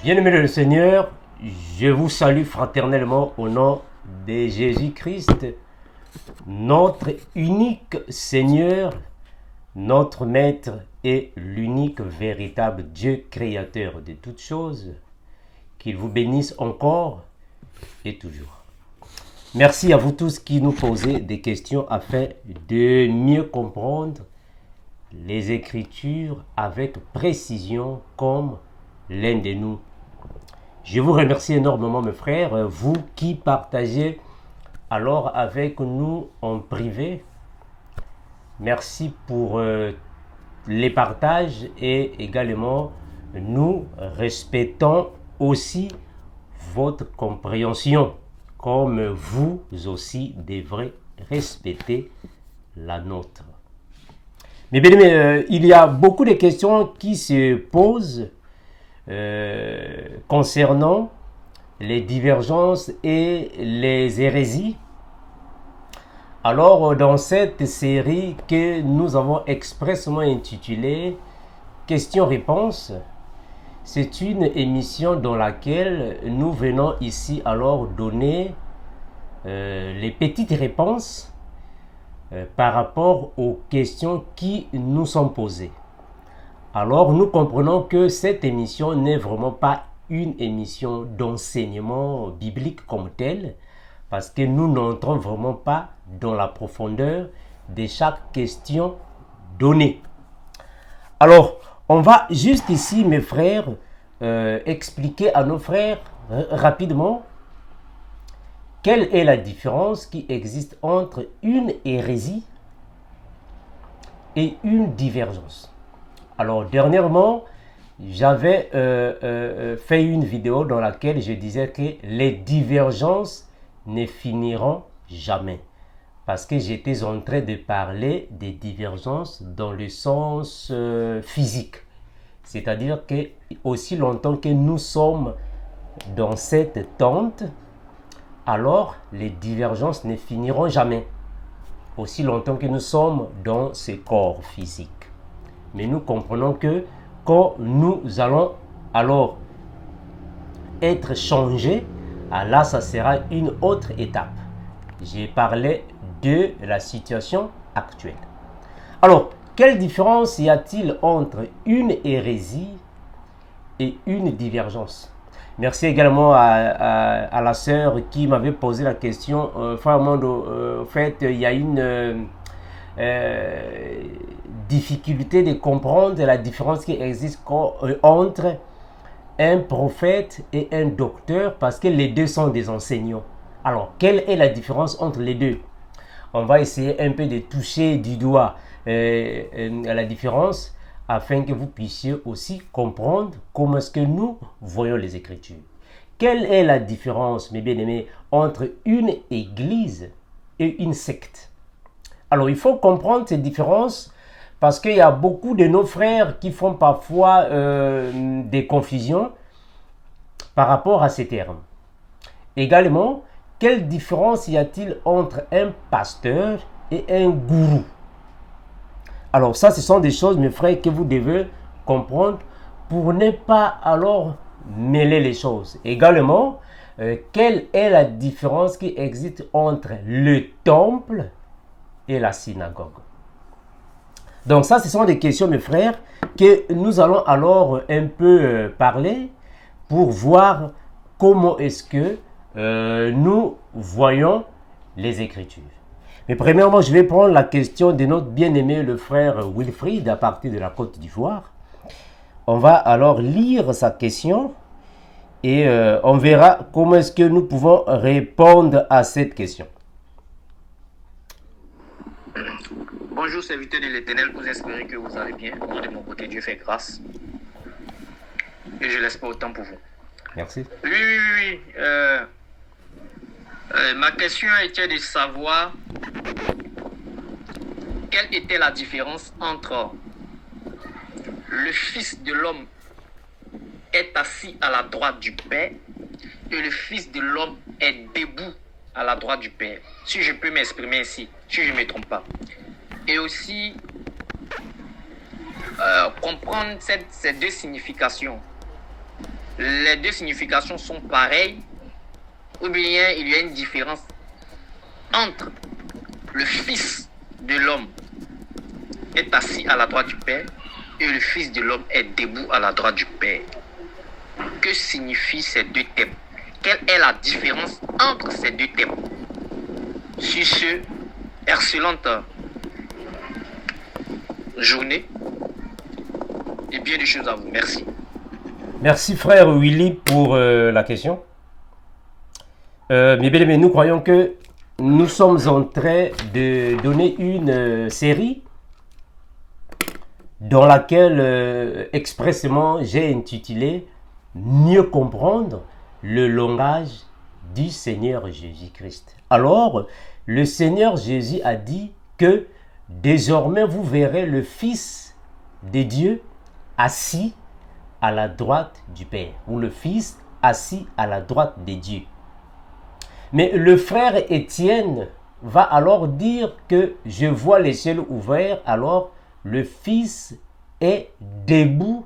Bien-aimés le Seigneur, je vous salue fraternellement au nom de Jésus-Christ, notre unique Seigneur, notre Maître et l'unique véritable Dieu créateur de toutes choses. Qu'il vous bénisse encore et toujours. Merci à vous tous qui nous posez des questions afin de mieux comprendre les Écritures avec précision comme l'un de nous. Je vous remercie énormément mes frères, vous qui partagez alors avec nous en privé. Merci pour les partages et également nous respectons aussi votre compréhension comme vous aussi devrez respecter la nôtre. Mais bien aimés, il y a beaucoup de questions qui se posent concernant les divergences et les hérésies. Alors, dans cette série que nous avons expressément intitulée Questions-réponses, c'est une émission dans laquelle nous venons ici alors donner les petites réponses par rapport aux questions qui nous sont posées. Alors, nous comprenons que cette émission n'est vraiment pas une émission d'enseignement biblique comme telle, parce que nous n'entrons vraiment pas dans la profondeur de chaque question donnée. Alors, on va juste ici, mes frères, expliquer à nos frères rapidement quelle est la différence qui existe entre une hérésie et une divergence. Alors, dernièrement, j'avais fait une vidéo dans laquelle je disais que les divergences ne finiront jamais. Parce que j'étais en train de parler des divergences dans le sens physique. C'est-à-dire que aussi longtemps que nous sommes dans cette tente, alors les divergences ne finiront jamais. Aussi longtemps que nous sommes dans ce corps physique. Mais nous comprenons que quand nous allons alors être changés, là ça sera une autre étape. J'ai parlé de la situation actuelle. Alors, quelle différence y a-t-il entre une hérésie et une divergence? Merci également à la sœur qui m'avait posé la question. Frère Mondo, en fait, il y a une difficulté de comprendre la différence qui existe entre un prophète et un docteur parce que les deux sont des enseignants. Alors, quelle est la différence entre les deux? On va essayer un peu de toucher du doigt la différence afin que vous puissiez aussi comprendre comment est-ce que nous voyons les Écritures. Quelle est la différence, mes bien-aimés, entre une église et une secte? Alors, il faut comprendre ces différences parce qu'il y a beaucoup de nos frères qui font parfois des confusions par rapport à ces termes. Également, quelle différence y a-t-il entre un pasteur et un gourou? Alors ça, ce sont des choses, mes frères, que vous devez comprendre pour ne pas alors mêler les choses. Également, quelle est la différence qui existe entre le temple et la synagogue? Donc ça, ce sont des questions, mes frères, que nous allons alors un peu parler pour voir comment est-ce que nous voyons les Écritures. Mais premièrement, je vais prendre la question de notre bien-aimé le frère Wilfried à partir de la Côte d'Ivoire. On va alors lire sa question et on verra comment est-ce que nous pouvons répondre à cette question. Bonjour, serviteurs de l'Éternel, vous espérez que vous allez bien. Moi, de mon côté, Dieu fait grâce. Et je l'espère autant pour vous. Merci. Oui. Ma question était de savoir quelle était la différence entre le Fils de l'homme est assis à la droite du Père et le Fils de l'homme est debout à la droite du Père. Si je peux m'exprimer ici, si je ne me trompe pas. Et aussi, comprendre ces deux significations. Les deux significations sont pareilles ou bien il y a une différence entre le Fils de l'homme est assis à la droite du Père et le Fils de l'homme est debout à la droite du Père. Que signifient ces deux thèmes? Quelle est la différence entre ces deux thèmes? Sur ce, excellente journée et bien des choses à vous. Merci. Merci frère Willy pour la question. Mais bien aimé, nous croyons que nous sommes en train de donner une série dans laquelle expressément j'ai intitulé « Mieux comprendre le langage du Seigneur Jésus-Christ ». Alors, le Seigneur Jésus a dit que désormais vous verrez le Fils de Dieu assis à la droite du Père, ou le Fils assis à la droite de Dieu. Mais le frère Étienne va alors dire que je vois les cieux ouverts, alors le Fils est debout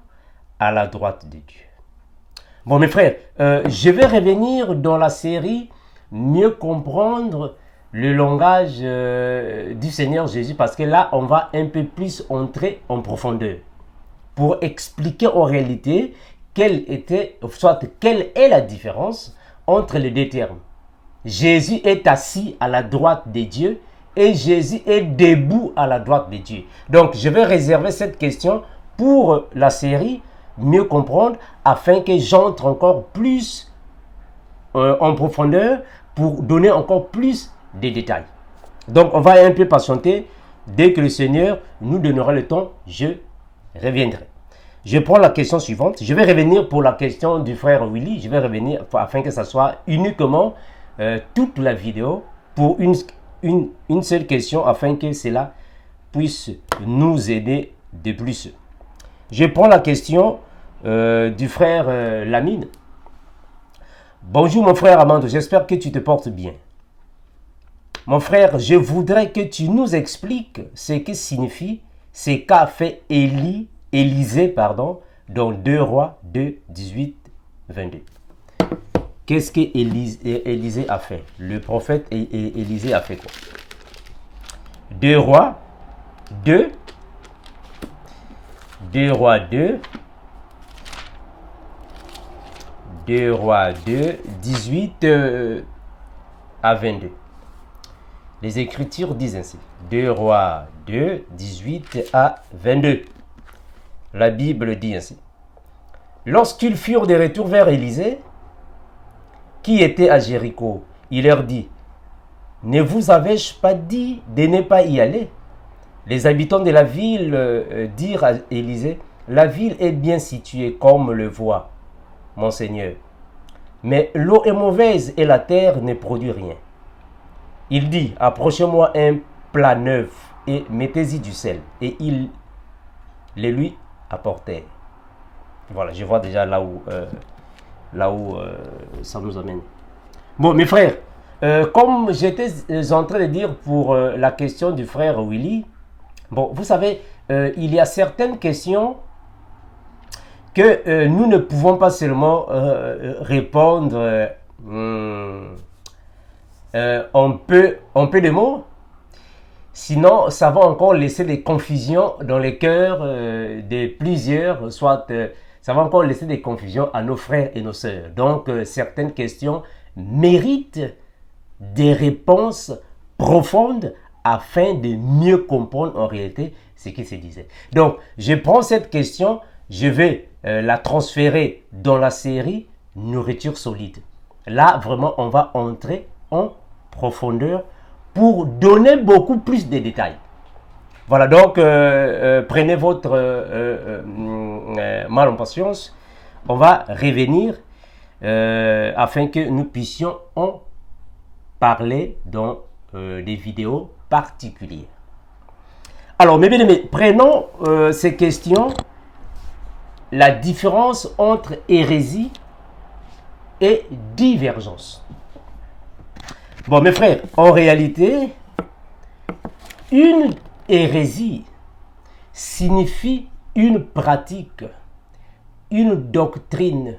à la droite de Dieu. Bon mes frères, je vais revenir dans la série Mieux comprendre le langage du Seigneur Jésus, parce que là on va un peu plus entrer en profondeur pour expliquer en réalité quelle est la différence entre les deux termes. Jésus est assis à la droite de Dieu et Jésus est debout à la droite de Dieu. Donc, je vais réserver cette question pour la série Mieux comprendre, afin que j'entre encore plus en profondeur pour donner encore plus de détails. Donc, on va un peu patienter. Dès que le Seigneur nous donnera le temps, je reviendrai. Je prends la question suivante. Je vais revenir pour la question du frère Willy. Je vais revenir afin que ça soit uniquement toute la vidéo pour une seule question, afin que cela puisse nous aider de plus. Je prends la question du frère Lamine. Bonjour mon frère Amando, j'espère que tu te portes bien. Mon frère, je voudrais que tu nous expliques ce que signifie ce qu'a fait Élisée, dans 2 Rois 2, 18, 22. Qu'est-ce que Élisée a fait? Le prophète Élisée a fait quoi? 2 Rois 2, 2 Rois 2, 2 Rois 2, 18 à 22. Les Écritures disent ainsi. 2 Rois 2, 18 à 22. La Bible dit ainsi. Lorsqu'ils furent de retour vers Élisée, qui était à Jéricho, il leur dit, ne vous avais-je pas dit de ne pas y aller? Les habitants de la ville dirent à Élisée, la ville est bien située comme le voit, mon Seigneur. Mais l'eau est mauvaise et la terre ne produit rien. Il dit, approchez-moi un plat neuf et mettez-y du sel. Et ils les lui apportèrent. Voilà, je vois déjà là où ça nous amène. Bon, mes frères, comme j'étais en train de dire pour la question du frère Willy, bon, vous savez, il y a certaines questions que nous ne pouvons pas seulement répondre en peu de mots, sinon ça va encore laisser des confusions dans les cœurs de plusieurs, soit ça va encore laisser des confusions à nos frères et nos sœurs. Donc certaines questions méritent des réponses profondes afin de mieux comprendre en réalité ce qui se disait. Donc je prends cette question, je vais la transférer dans la série Nourriture solide. Là vraiment on va entrer en profondeur pour donner beaucoup plus de détails. Voilà, donc prenez votre mal en patience. On va revenir afin que nous puissions en parler dans des vidéos particulières. Alors, mes bien-aimés, prenons ces questions. La différence entre hérésie et divergence. Bon, mes frères, en réalité, une hérésie signifie une pratique, une doctrine,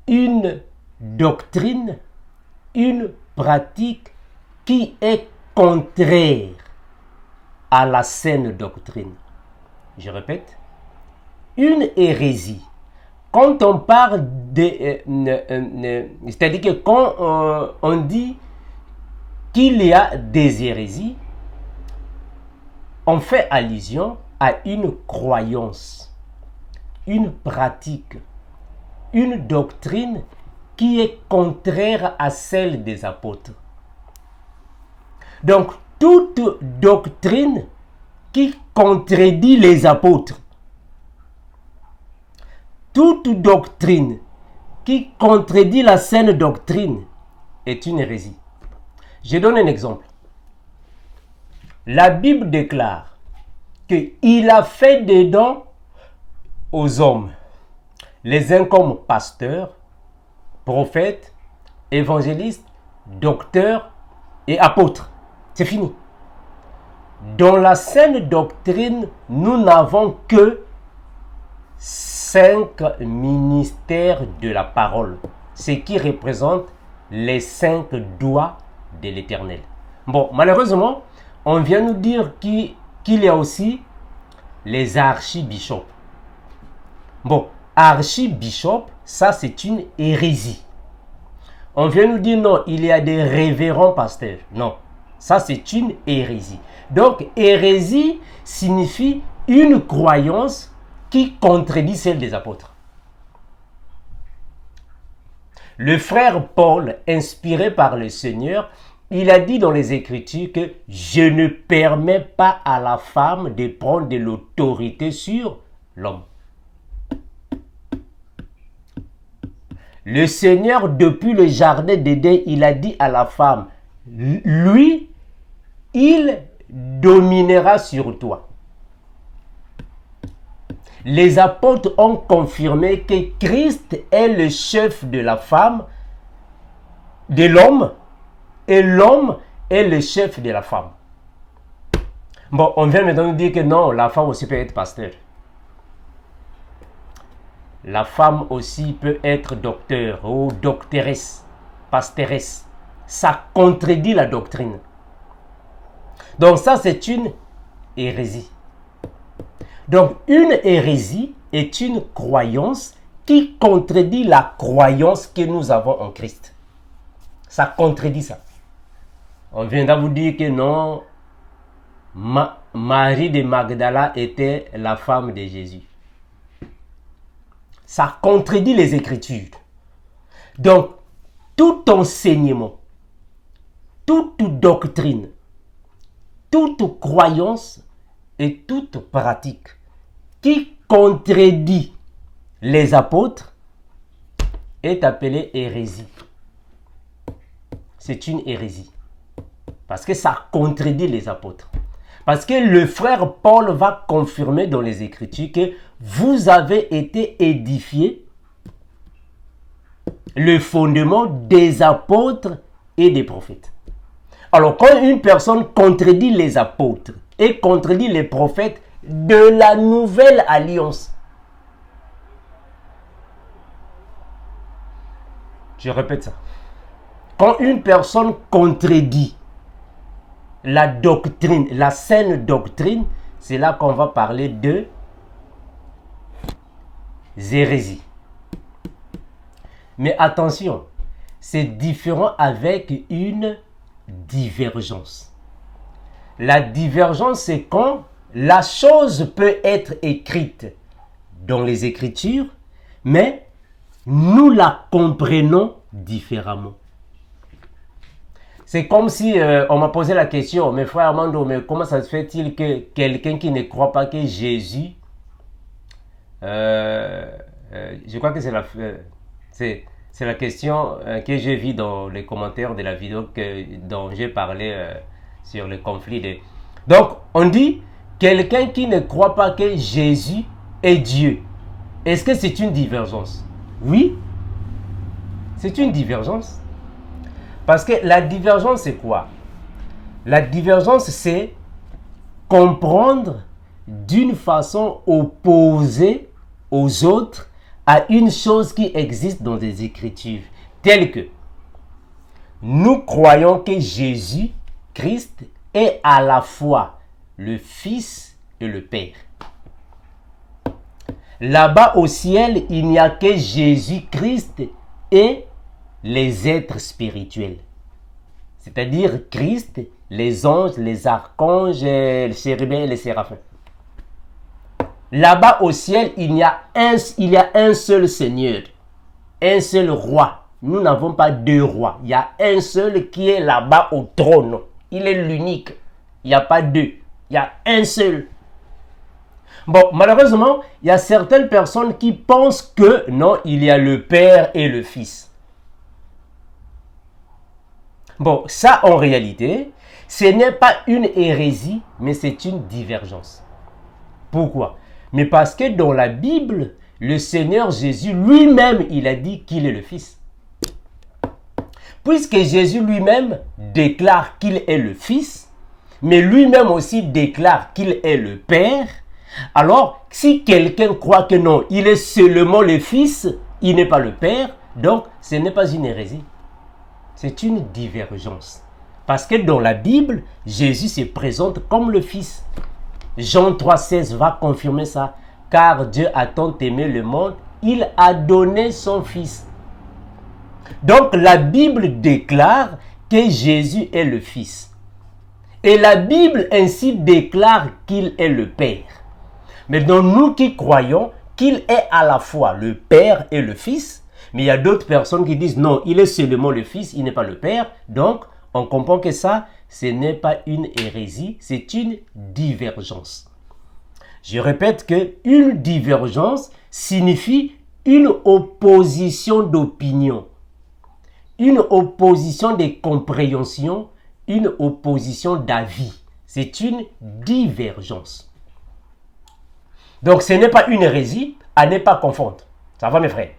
une pratique qui est contraire à la saine doctrine. Je répète, une hérésie. Quand on parle de... c'est-à-dire que quand on dit qu'il y a des hérésies, on fait allusion à une croyance, une pratique, une doctrine qui est contraire à celle des apôtres. Donc, toute doctrine qui contredit les apôtres, toute doctrine qui contredit la saine doctrine est une hérésie. Je donne un exemple. La Bible déclare qu'il a fait des dons aux hommes, les uns comme pasteurs, prophètes, évangélistes, docteurs et apôtres. C'est fini. Dans la saine doctrine, nous n'avons que 5 ministères de la parole, ce qui représente les 5 doigts de l'Éternel. Bon, malheureusement, on vient nous dire qu'il y a aussi les archibishops. Bon, archibishop, ça c'est une hérésie. On vient nous dire non, il y a des révérends pasteurs. Non, ça c'est une hérésie. Donc, hérésie signifie une croyance qui contredit celle des apôtres. Le frère Paul, inspiré par le Seigneur, il a dit dans les Écritures que je ne permets pas à la femme de prendre de l'autorité sur l'homme. Le Seigneur, depuis le jardin d'Éden, il a dit à la femme, lui, il dominera sur toi. Les apôtres ont confirmé que Christ est le chef de la femme, de l'homme, et l'homme est le chef de la femme. Bon, on vient maintenant nous dire que non, la femme aussi peut être pasteur. La femme aussi peut être docteur ou doctoresse, pastoresse. Ça contredit la doctrine. Donc ça, c'est une hérésie. Donc une hérésie est une croyance qui contredit la croyance que nous avons en Christ. Ça contredit ça. On vient de vous dire que non, Marie de Magdala était la femme de Jésus. Ça contredit les Écritures. Donc, tout enseignement, toute doctrine, toute croyance et toute pratique qui contredit les apôtres est appelée hérésie. C'est une hérésie. Parce que ça contredit les apôtres. Parce que le frère Paul va confirmer dans les Écritures que vous avez été édifiés le fondement des apôtres et des prophètes. Alors, quand une personne contredit les apôtres et contredit les prophètes de la nouvelle alliance, je répète ça. Quand une personne contredit la doctrine, la saine doctrine, c'est là qu'on va parler de hérésie. Mais attention, c'est différent avec une divergence. La divergence, c'est quand la chose peut être écrite dans les Écritures, mais nous la comprenons différemment. C'est comme si on m'a posé la question, mais frère Armando, mais comment ça se fait-il que quelqu'un qui ne croit pas que Jésus, je crois que c'est la question que j'ai vue dans les commentaires de la vidéo dont j'ai parlé sur le conflit. Donc, on dit, quelqu'un qui ne croit pas que Jésus est Dieu, est-ce que c'est une divergence? Oui, c'est une divergence. Parce que la divergence, c'est quoi? La divergence, c'est comprendre d'une façon opposée aux autres à une chose qui existe dans les Écritures, telle que nous croyons que Jésus-Christ est à la fois le Fils et le Père. Là-bas au ciel, il n'y a que Jésus-Christ et les êtres spirituels. C'est-à-dire Christ, les anges, les archanges, les chérubins et les séraphins. Là-bas au ciel, il y a un seul Seigneur, un seul roi. Nous n'avons pas deux rois. Il y a un seul qui est là-bas au trône. Il est l'unique. Il n'y a pas deux. Il y a un seul. Bon, malheureusement, il y a certaines personnes qui pensent que non, il y a le Père et le Fils. Bon, ça en réalité, ce n'est pas une hérésie, mais c'est une divergence. Pourquoi? Mais parce que dans la Bible, le Seigneur Jésus lui-même, il a dit qu'il est le Fils. Puisque Jésus lui-même déclare qu'il est le Fils, mais lui-même aussi déclare qu'il est le Père, alors si quelqu'un croit que non, il est seulement le Fils, il n'est pas le Père, donc ce n'est pas une hérésie. C'est une divergence. Parce que dans la Bible, Jésus se présente comme le Fils. Jean 3,16 va confirmer ça. Car Dieu a tant aimé le monde, il a donné son Fils. Donc la Bible déclare que Jésus est le Fils. Et la Bible ainsi déclare qu'il est le Père. Mais donc nous qui croyons qu'il est à la fois le Père et le Fils, mais il y a d'autres personnes qui disent non, il est seulement le Fils, il n'est pas le Père. Donc on comprend que ça, ce n'est pas une hérésie, c'est une divergence. Je répète que une divergence signifie une opposition d'opinion, une opposition de compréhension, une opposition d'avis. C'est une divergence. Donc ce n'est pas une hérésie, à ne pas confondre. Ça va mes frères?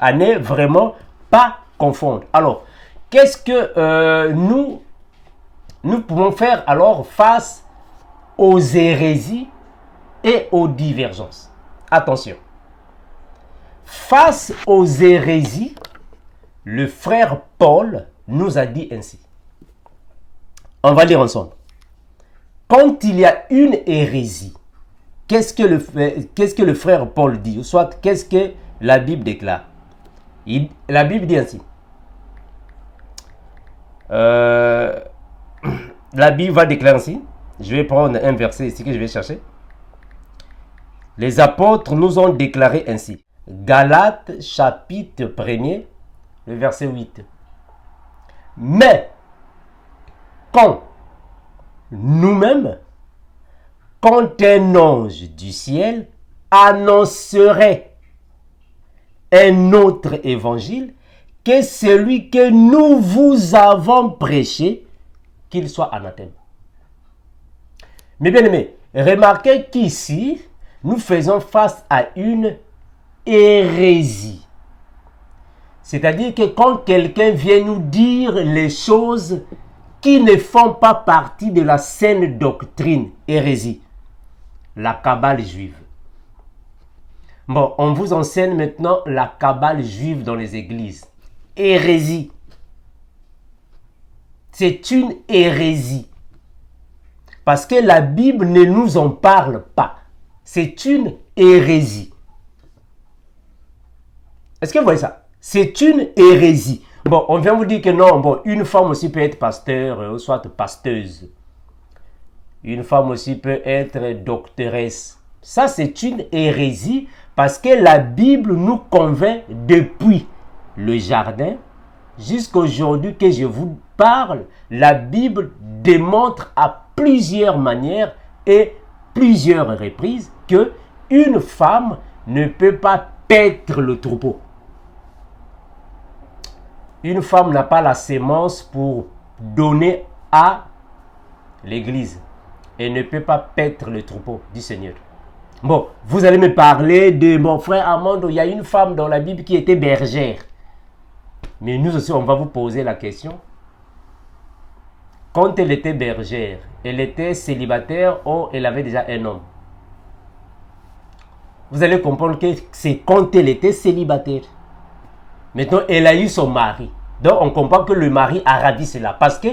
À ne vraiment pas confondre. Alors, qu'est-ce que nous pouvons faire alors face aux hérésies et aux divergences? Attention. Face aux hérésies, le frère Paul nous a dit ainsi. On va lire ensemble. Quand il y a une hérésie, qu'est-ce que le frère Paul dit? Ou soit, qu'est-ce que la Bible déclare? La Bible dit ainsi. La Bible va déclarer ainsi. Je vais prendre un verset ici que je vais chercher. Les apôtres nous ont déclaré ainsi. Galates chapitre 1er, le verset 8. Mais, quand nous-mêmes, quand un ange du ciel annoncerait un autre évangile que celui que nous vous avons prêché, qu'il soit anathème. Mais bien aimés, remarquez qu'ici, nous faisons face à une hérésie. C'est-à-dire que quand quelqu'un vient nous dire les choses qui ne font pas partie de la saine doctrine, hérésie, la Kabbale juive. Bon, on vous enseigne maintenant la Kabbale juive dans les églises. Hérésie. C'est une hérésie. Parce que la Bible ne nous en parle pas. C'est une hérésie. Est-ce que vous voyez ça? C'est une hérésie. Bon, on vient vous dire que non, bon, une femme aussi peut être pasteur, ou soit pasteuse. Une femme aussi peut être doctoresse. Ça, c'est une hérésie parce que la Bible nous convainc depuis le jardin jusqu'à aujourd'hui que je vous parle. La Bible démontre à plusieurs manières et plusieurs reprises que une femme ne peut pas paître le troupeau. Une femme n'a pas la sémence pour donner à l'église. Elle ne peut pas paître le troupeau du Seigneur. Bon, vous allez me parler de mon frère Amando. Il y a une femme dans la Bible qui était bergère. Mais nous aussi, on va vous poser la question. quand elle était bergère, elle était célibataire ou elle avait déjà un homme? Vous allez comprendre que c'est quand elle était célibataire. Maintenant, elle a eu son mari. Donc, on comprend que le mari a ravi cela. Parce que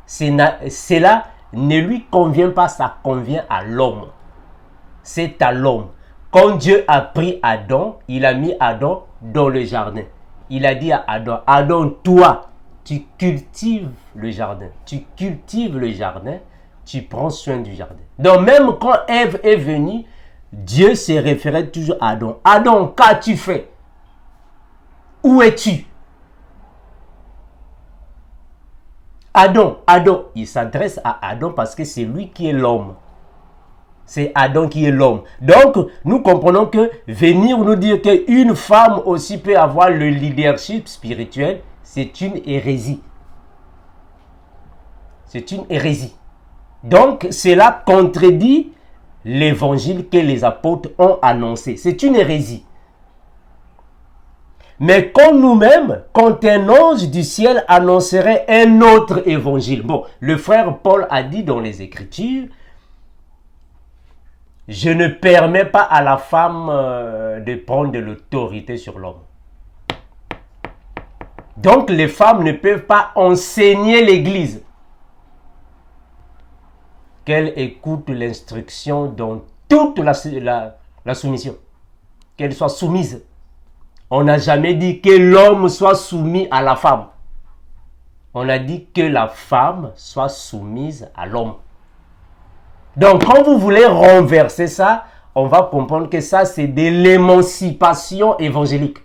cela ne lui convient pas, ça convient à l'homme. C'est à l'homme. Quand Dieu a pris Adam, il a mis Adam dans le jardin. Il a dit à Adam, Adam, toi, tu cultives le jardin. Tu cultives le jardin, tu prends soin du jardin. Donc, même quand Ève est venue, Dieu se référait toujours à Adam. Adam, qu'as-tu fait? Où es-tu? Adam, il s'adresse à Adam parce que c'est lui qui est l'homme. C'est Adam qui est l'homme. Donc, nous comprenons que venir nous dire qu'une femme aussi peut avoir le leadership spirituel, c'est une hérésie. C'est une hérésie. Donc, cela contredit l'évangile que les apôtres ont annoncé. C'est une hérésie. Mais quand nous-mêmes, quand un ange du ciel annoncerait un autre évangile. Bon, le frère Paul a dit dans les Écritures, je ne permets pas à la femme de prendre de l'autorité sur l'homme. Donc les femmes ne peuvent pas enseigner l'Église. Qu'elle écoute l'instruction dans toute la soumission. Qu'elle soit soumise. On n'a jamais dit que l'homme soit soumis à la femme. On a dit que la femme soit soumise à l'homme. Donc, quand vous voulez renverser ça, on va comprendre que ça, c'est de l'émancipation évangélique.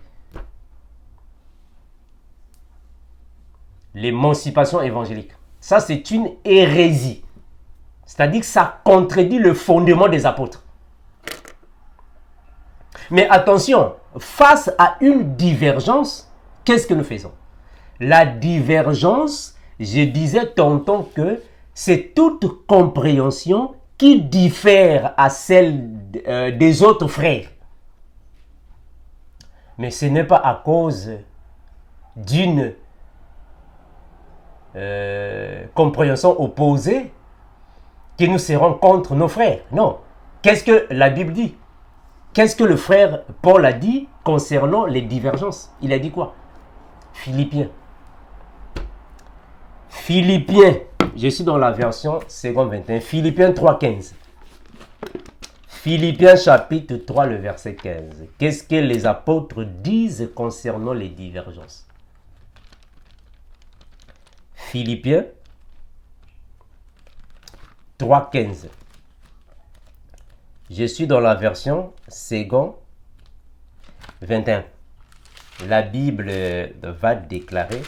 L'émancipation évangélique. Ça, c'est une hérésie. C'est-à-dire que ça contredit le fondement des apôtres. Mais attention, face à une divergence, qu'est-ce que nous faisons? La divergence, je disais tantôt que c'est toute compréhension qui diffère à celle des autres frères. Mais ce n'est pas à cause d'une compréhension opposée que nous serons contre nos frères. Non. Qu'est-ce que la Bible dit? Qu'est-ce que le frère Paul a dit concernant les divergences? Il a dit quoi? Philippiens. Philippiens. Je suis dans la version seconde 21. Philippiens 3,15. Philippiens chapitre 3, le verset 15. Qu'est-ce que les apôtres disent concernant les divergences? Philippiens 3,15. Je suis dans la version seconde 21. La Bible va déclarer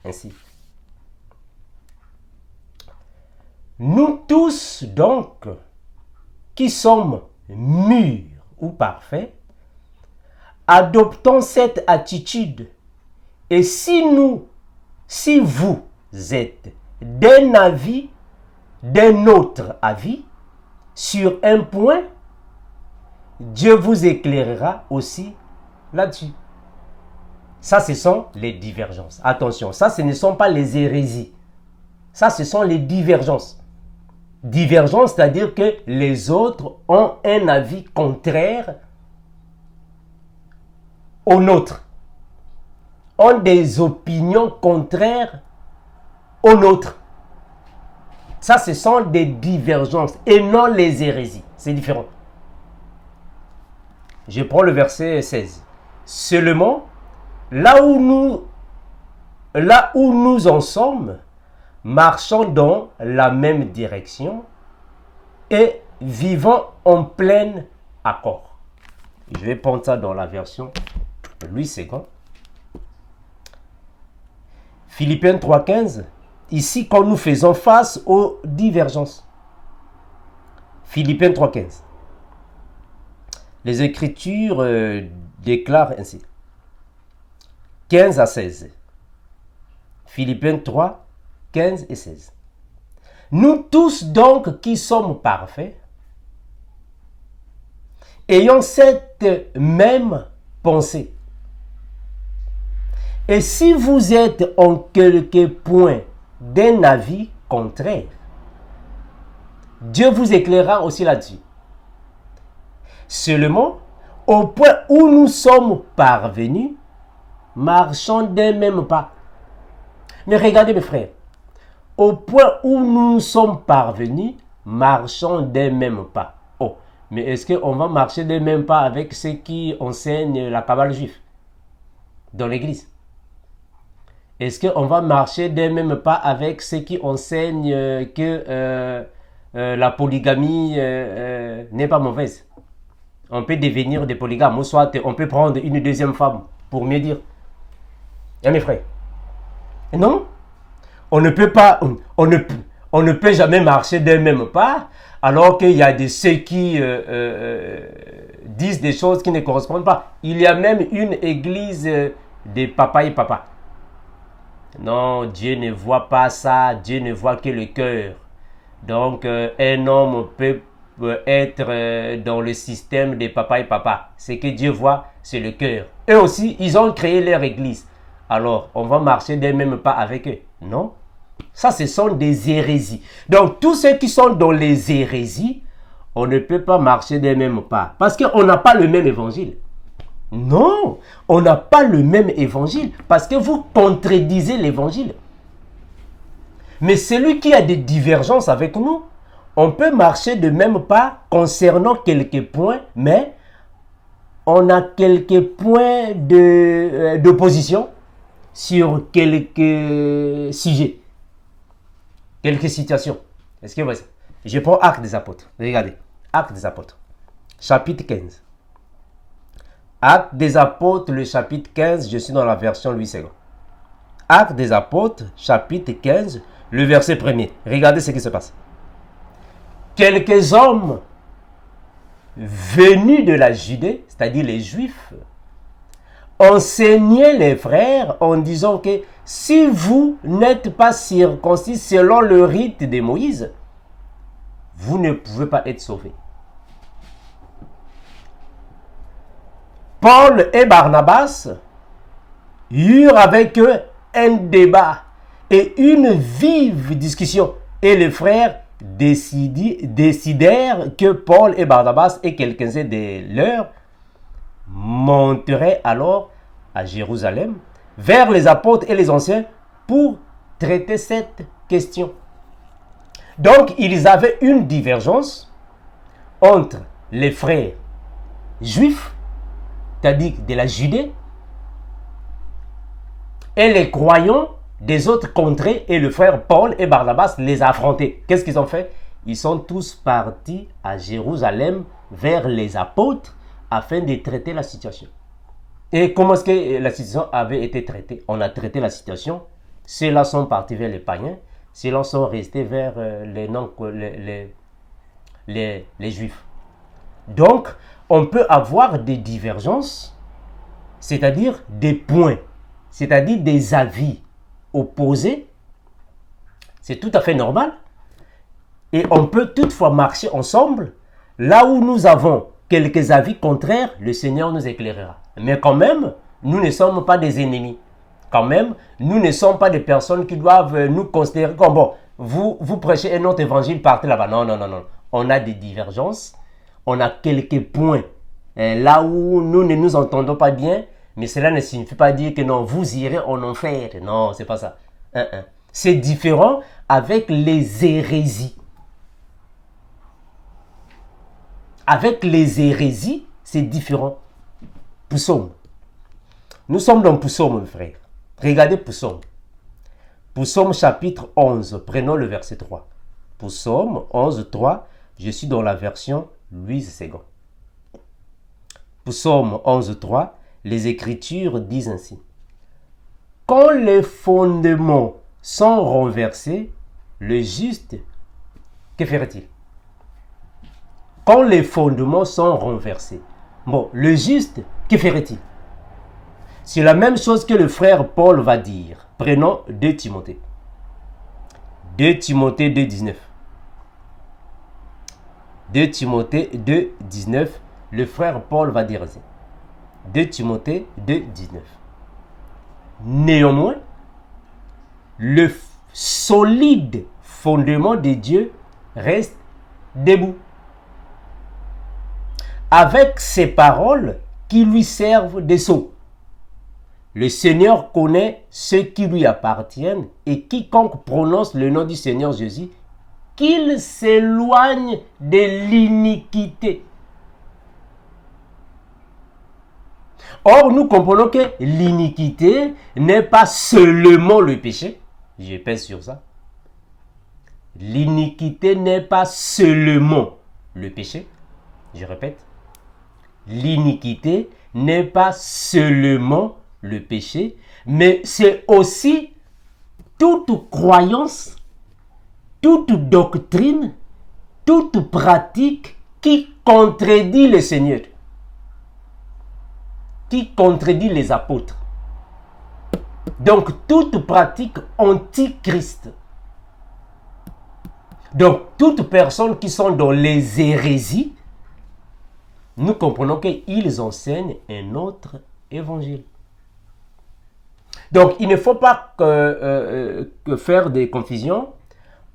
ainsi. Nous tous donc, qui sommes mûrs ou parfaits, adoptons cette attitude. Et si vous êtes d'un autre avis, sur un point, Dieu vous éclairera aussi là-dessus. Ça, ce sont les divergences. Attention, ça, ce ne sont pas les hérésies. Ça, ce sont les divergences. Divergence, c'est-à-dire que les autres ont un avis contraire au nôtre. Ont des opinions contraires aux nôtres. Ça, ce sont des divergences et non les hérésies. C'est différent. Je prends le verset 16. Seulement, là où nous en sommes, marchons dans la même direction et vivons en plein accord. Je vais prendre ça dans la version Louis II. Philippiens 3,15. Ici, quand nous faisons face aux divergences. Philippiens 3,15. Les Écritures déclarent ainsi. 15 à 16. Philippiens 3, 15 et 16. Nous tous donc qui sommes parfaits, ayons cette même pensée. Et si vous êtes en quelque point d'un avis, contraire. Dieu vous éclairera aussi là-dessus. Seulement, au point où nous sommes parvenus, marchons d'un même pas. Mais regardez mes frères, au point où nous sommes parvenus, marchons d'un même pas. Oh, mais est-ce qu'on va marcher d'un même pas avec ceux qui enseignent la Kabbale juive dans l'église? Est-ce qu'on va marcher d'un même pas avec ceux qui enseignent que la polygamie n'est pas mauvaise? On peut devenir des polygames, ou soit on peut prendre une deuxième femme, pour mieux dire. Hein, mes frères? Non, on ne peut pas, on ne peut jamais marcher d'un même pas, alors qu'il y a de ceux qui disent des choses qui ne correspondent pas. Il y a même une église de papa et papa. Non, Dieu ne voit pas ça, Dieu ne voit que le cœur. Donc, un homme peut être dans le système de papa et papa. Ce que Dieu voit, c'est le cœur. Eux aussi, ils ont créé leur église. Alors, on va marcher d'un même pas avec eux? Non. Ça, ce sont des hérésies. Donc, tous ceux qui sont dans les hérésies, on ne peut pas marcher d'un même pas. Parce qu'on n'a pas le même évangile. Non, on n'a pas le même évangile. Parce que vous contredisez l'évangile. Mais celui qui a des divergences avec nous, on peut marcher de même pas concernant quelques points, mais on a quelques points d'opposition sur quelques sujets, quelques situations. Est-ce que vous voyez ça? Je prends Actes des Apôtres. Regardez, Actes des Apôtres, chapitre 15. Actes des Apôtres, le chapitre 15, je suis dans la version Louis II. Actes des Apôtres, chapitre 15, le verset 1er. Regardez ce qui se passe. Quelques hommes venus de la Judée, c'est-à-dire les Juifs, enseignaient les frères en disant que si vous n'êtes pas circoncis selon le rite de Moïse, vous ne pouvez pas être sauvés. Paul et Barnabas eurent avec eux un débat et une vive discussion. Et les frères décidèrent que Paul et Barnabas et quelques-uns de leurs monteraient alors à Jérusalem vers les apôtres et les anciens pour traiter cette question. Donc, ils avaient une divergence entre les frères juifs, c'est-à-dire de la Judée, et les croyants des autres contrées, et le frère Paul et Barnabas les a affrontés. Qu'est-ce qu'ils ont fait? Ils sont tous partis à Jérusalem vers les apôtres afin de traiter la situation. Et comment est-ce que la situation avait été traitée? On a traité la situation. Ceux-là sont partis vers les païens. Ceux-là sont restés vers les juifs. Donc, on peut avoir des divergences, c'est-à-dire des points, c'est-à-dire des avis opposés. C'est tout à fait normal. Et on peut toutefois marcher ensemble. Là où nous avons quelques avis contraires, le Seigneur nous éclairera. Mais quand même, nous ne sommes pas des ennemis. Quand même, nous ne sommes pas des personnes qui doivent nous considérer comme bon, vous prêchez un autre évangile, partez là-bas. Non, non, non, non. On a des divergences. On a quelques points là où nous ne nous entendons pas bien, mais cela ne signifie pas dire que non, vous irez en enfer. Non, c'est pas ça. C'est différent avec les hérésies. Avec les hérésies, c'est différent. Psaume. Nous sommes dans Psaume, mes frères. Regardez Psaume. Psaume chapitre 11. Prenons le verset 3. Psaume 11, 3. Je suis dans la version Louis II. Psaume 11, 3. Les Écritures disent ainsi. Quand les fondements sont renversés, le juste, que ferait-il? Quand les fondements sont renversés, bon, le juste, que ferait-il? C'est la même chose que le frère Paul va dire. Prenons 2 Timothée. 2 Timothée 2, 19. 2 Timothée 2, 19. Le frère Paul va dire ainsi. 2 Timothée 2, 19. Néanmoins, le solide fondements de Dieu restent debout. Avec ces paroles qui lui servent de sceau. Le Seigneur connaît ceux qui lui appartiennent et quiconque prononce le nom du Seigneur Jésus, qu'il s'éloigne de l'iniquité. Or, nous comprenons que l'iniquité n'est pas seulement le péché. Je pèse sur ça. L'iniquité n'est pas seulement le péché. Je répète. L'iniquité n'est pas seulement le péché, mais c'est aussi toute croyance, toute doctrine, toute pratique qui contredit le Seigneur, qui contredit les apôtres. Donc, toute pratique anti-Christ. Donc, toutes personnes qui sont dans les hérésies, nous comprenons qu'ils enseignent un autre évangile. Donc, il ne faut pas faire des confusions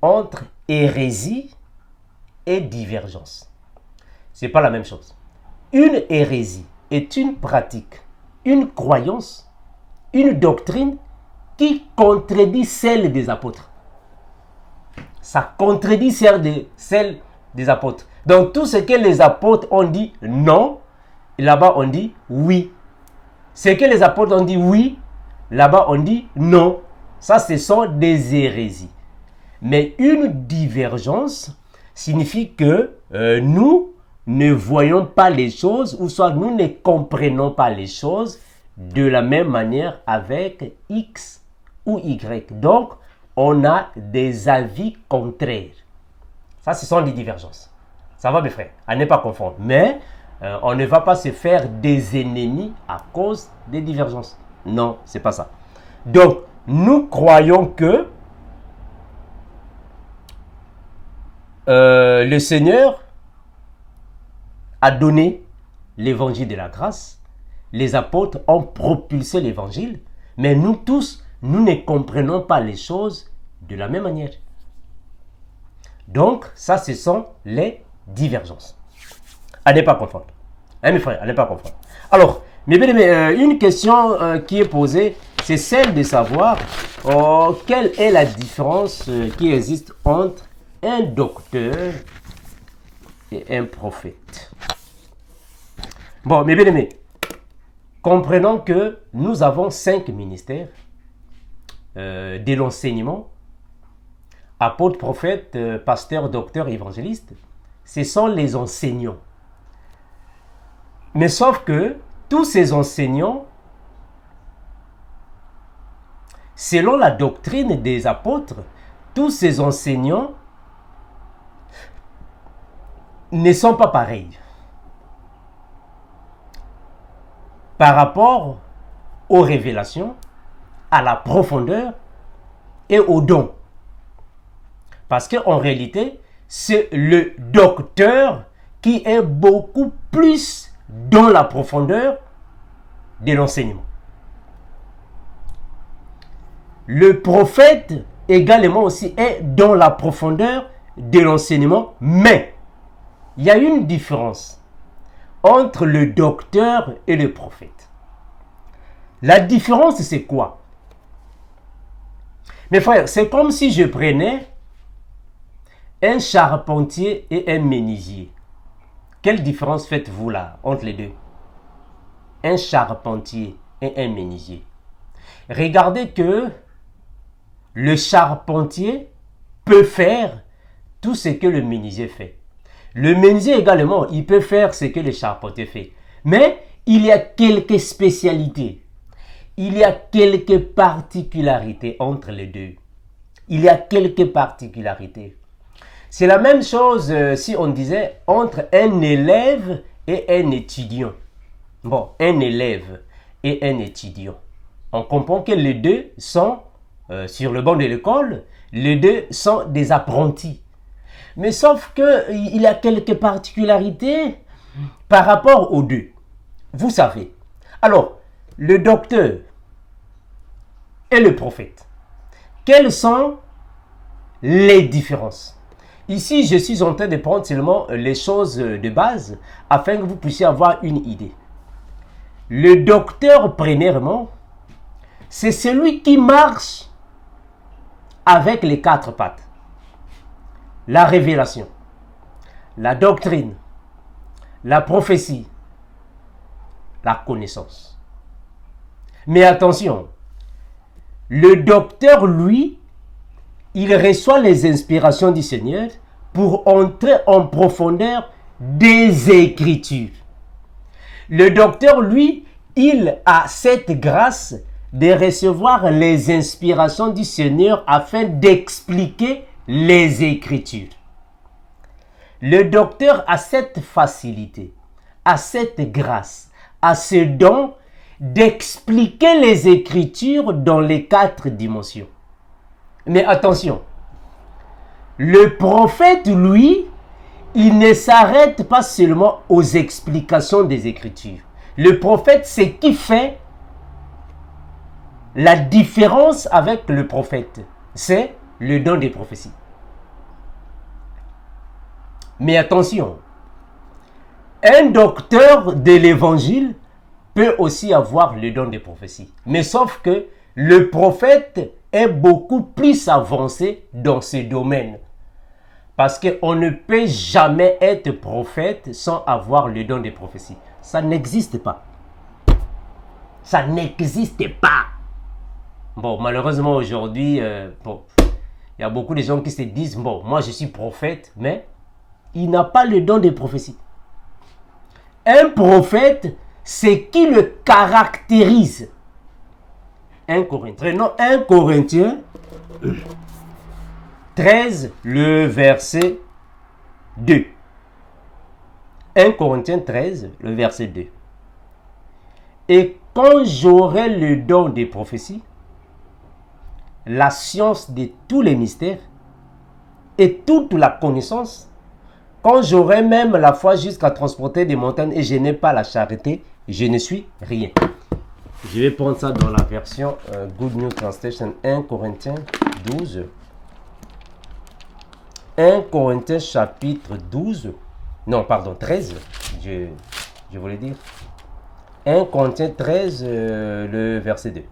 entre hérésie et divergence. Ce n'est pas la même chose. Une hérésie est une pratique, une croyance, une doctrine qui contredit celle des apôtres. Ça contredit celle des apôtres. Donc, tout ce que les apôtres ont dit non, là-bas on dit oui. Ce que les apôtres ont dit oui, là-bas on dit non. Ça, ce sont des hérésies. Mais une divergence signifie que nous ne voyons pas les choses, ou soit nous ne comprenons pas les choses de la même manière avec X ou Y. Donc, on a des avis contraires. Ça, ce sont des divergences. Ça va, mes frères, à ne pas confondre. Mais on ne va pas se faire des ennemis à cause des divergences. Non, c'est pas ça. Donc, nous croyons que le Seigneur a donné l'évangile de la grâce. Les apôtres ont propulsé l'évangile. Mais nous tous, nous ne comprenons pas les choses de la même manière. Donc, ça, ce sont les divergences. À ne pas confondre. Hein, mes frères, à ne pas confondre. Alors, mes bien-aimés, une question qui est posée, c'est celle de savoir quelle est la différence qui existe entre un docteur et un prophète. Bon, mes bien-aimés, comprenons que nous avons 5 ministères de l'enseignement: apôtre, prophète, pasteur, docteur, évangéliste. Ce sont les enseignants. Mais sauf que tous ces enseignants, selon la doctrine des apôtres, tous ces enseignants ne sont pas pareils par rapport aux révélations, à la profondeur et aux dons. Parce qu'en réalité, c'est le docteur qui est beaucoup plus dans la profondeur de l'enseignement. Le prophète également aussi est dans la profondeur de l'enseignement, mais il y a une différence entre le docteur et le prophète. La différence, c'est quoi? Mes frères, c'est comme si je prenais un charpentier et un menuisier. Quelle différence faites-vous là entre les deux? Un charpentier et un menuisier. Regardez que le charpentier peut faire tout ce que le menuisier fait. Le menuisier également, il peut faire ce que le charpentier fait. Mais il y a quelques spécialités. Il y a quelques particularités entre les deux. Il y a quelques particularités. C'est la même chose si on disait entre un élève et un étudiant. Bon, un élève et un étudiant. On comprend que les deux sont sur le banc de l'école, les deux sont des apprentis. Mais sauf qu'il y a quelques particularités par rapport aux deux. Vous savez. Alors, le docteur et le prophète, quelles sont les différences. Ici, je suis en train de prendre seulement les choses de base afin que vous puissiez avoir une idée. Le docteur, premièrement, c'est celui qui marche avec les quatre pattes. La révélation, la doctrine, la prophétie, la connaissance. Mais attention, le docteur, lui, il reçoit les inspirations du Seigneur pour entrer en profondeur des Écritures. Le docteur, lui, il a cette grâce de recevoir les inspirations du Seigneur afin d'expliquer les Écritures. Le docteur a cette facilité, a cette grâce, a ce don d'expliquer les Écritures dans les quatre dimensions. Mais attention, le prophète, lui, il ne s'arrête pas seulement aux explications des Écritures. Le prophète, c'est qui fait la différence avec le prophète. C'est le don des prophéties. Mais attention, un docteur de l'évangile peut aussi avoir le don des prophéties. Mais sauf que le prophète est beaucoup plus avancé dans ce domaine. Parce qu'on ne peut jamais être prophète sans avoir le don des prophéties. Ça n'existe pas. Ça n'existe pas. Bon, malheureusement aujourd'hui, il y a beaucoup de gens qui se disent, bon, moi je suis prophète, mais il n'a pas le don des prophéties. Un prophète, c'est qui le caractérise. 1 Corinthiens 13, le verset 2. 1 Corinthiens 13, le verset 2. Et quand j'aurai le don des prophéties, la science de tous les mystères et toute la connaissance, quand j'aurai même la foi jusqu'à transporter des montagnes et je n'ai pas la charité, je ne suis rien. Je vais prendre ça dans la version Good News Translation, 1 Corinthiens 12. 1 Corinthiens chapitre 12. Non, pardon, 13. Je voulais dire. 1 Corinthiens 13, le verset 2.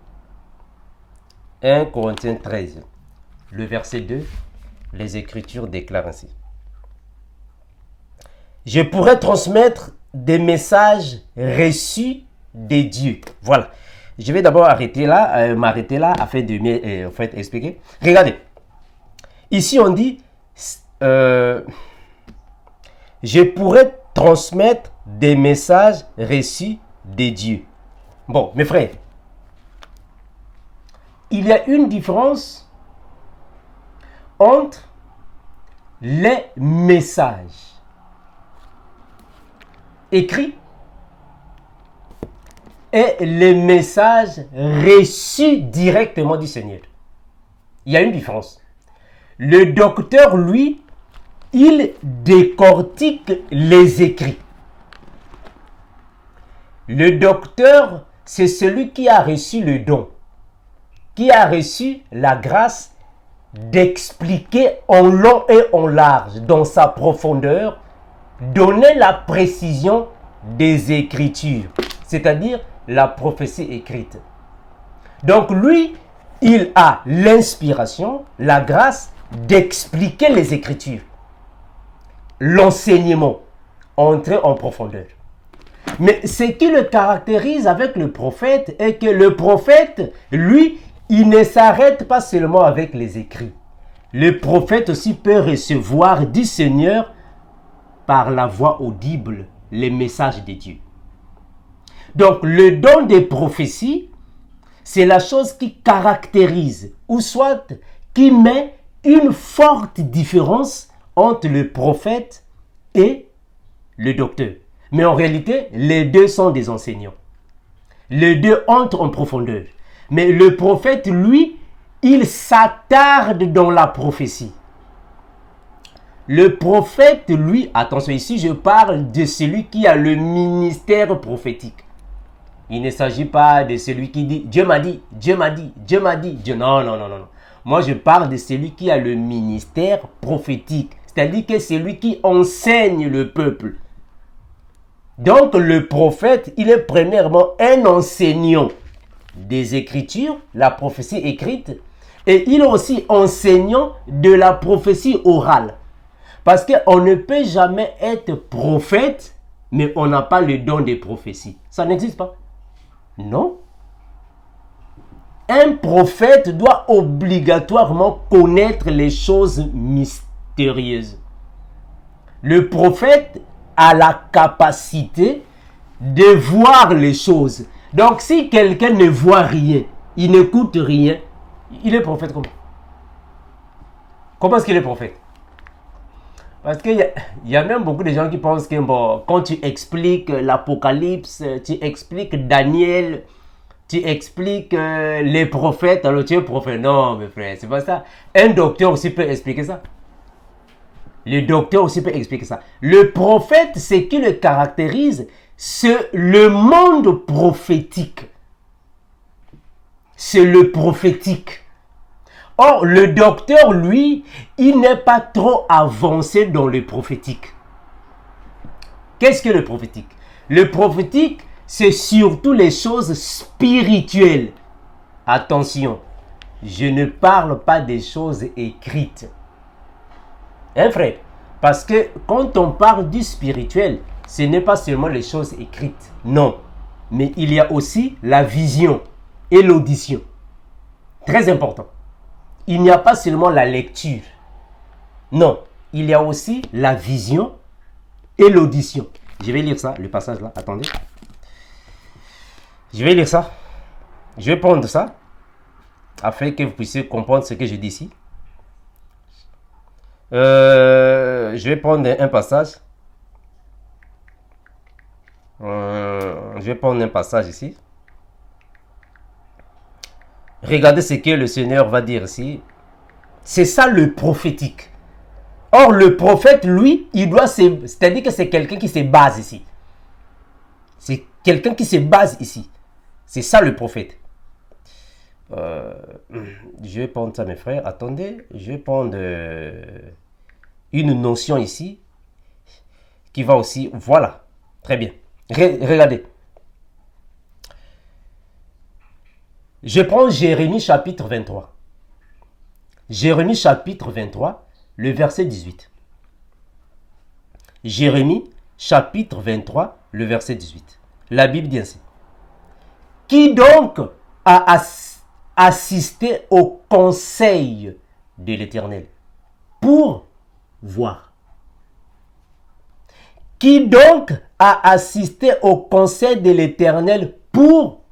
1 Corinthiens 13, le verset 2. Les Écritures déclarent ainsi. Je pourrais transmettre des messages reçus des dieux. Voilà. Je vais d'abord m'arrêter là afin de mieux expliquer. Regardez. Ici, on dit je pourrais transmettre des messages reçus des dieux. Bon, mes frères, il y a une différence entre les messages écrits et les messages reçus directement du Seigneur. Il y a une différence. Le docteur, lui, il décortique les écrits. Le docteur, c'est celui qui a reçu le don, qui a reçu la grâce d'expliquer en long et en large, dans sa profondeur, donner la précision des Écritures, c'est-à-dire la prophétie écrite. Donc lui, il a l'inspiration, la grâce d'expliquer les Écritures, l'enseignement, entrer en profondeur. Mais ce qui le caractérise avec le prophète est que le prophète, lui, il ne s'arrête pas seulement avec les écrits. Le prophète aussi peut recevoir du Seigneur par la voix audible les messages de Dieu. Donc le don des prophéties, c'est la chose qui caractérise, ou soit qui met une forte différence entre le prophète et le docteur. Mais en réalité, les deux sont des enseignants. Les deux entrent en profondeur. Mais le prophète, lui, il s'attarde dans la prophétie. Le prophète, lui, attention, ici je parle de celui qui a le ministère prophétique. Il ne s'agit pas de celui qui dit « Dieu m'a dit, Dieu m'a dit, Dieu m'a dit ». Non, non, non, non. Moi, je parle de celui qui a le ministère prophétique. C'est-à-dire que c'est lui qui enseigne le peuple. Donc, le prophète, il est premièrement un enseignant des Écritures, la prophétie écrite, et il est aussi enseignant de la prophétie orale. Parce qu'on ne peut jamais être prophète, mais on n'a pas le don des prophéties. Ça n'existe pas. Non. Un prophète doit obligatoirement connaître les choses mystérieuses. Le prophète a la capacité de voir les choses. Donc, si quelqu'un ne voit rien, il n'écoute rien, il est prophète comment? Comment est-ce qu'il est prophète? Parce qu'il y a même beaucoup de gens qui pensent que bon, quand tu expliques l'Apocalypse, tu expliques Daniel, tu expliques les prophètes, alors tu es prophète. Non, mes frères, c'est pas ça. Un docteur aussi peut expliquer ça. Le docteur aussi peut expliquer ça. Le prophète, ce qui le caractérise, c'est le monde prophétique. C'est le prophétique. Or, le docteur, lui, il n'est pas trop avancé dans le prophétique. Qu'est-ce que le prophétique? Le prophétique, c'est surtout les choses spirituelles. Attention, je ne parle pas des choses écrites. Hein, frère? Parce que quand on parle du spirituel, ce n'est pas seulement les choses écrites. Non. Mais il y a aussi la vision et l'audition. Très important. Il n'y a pas seulement la lecture. Non. Il y a aussi la vision et l'audition. Je vais lire ça, le passage là. Attendez. Je vais lire ça. Je vais prendre ça afin que vous puissiez comprendre ce que je dis ici. Je vais prendre un passage. Je vais prendre un passage ici. Regardez ce que le Seigneur va dire ici. C'est ça le prophétique. Or, le prophète, lui, il doit se... C'est-à-dire que c'est quelqu'un qui se base ici. C'est quelqu'un qui se base ici. C'est ça le prophète. Je vais prendre ça, mes frères. Attendez, je vais prendre une notion ici qui va aussi... Voilà, très bien. Regardez. Je prends Jérémie chapitre 23. Jérémie chapitre 23, le verset 18. Jérémie chapitre 23, le verset 18. La Bible dit ainsi. Qui donc a assisté au conseil de l'Éternel pour voir? Qui donc a assisté au conseil de l'Éternel pour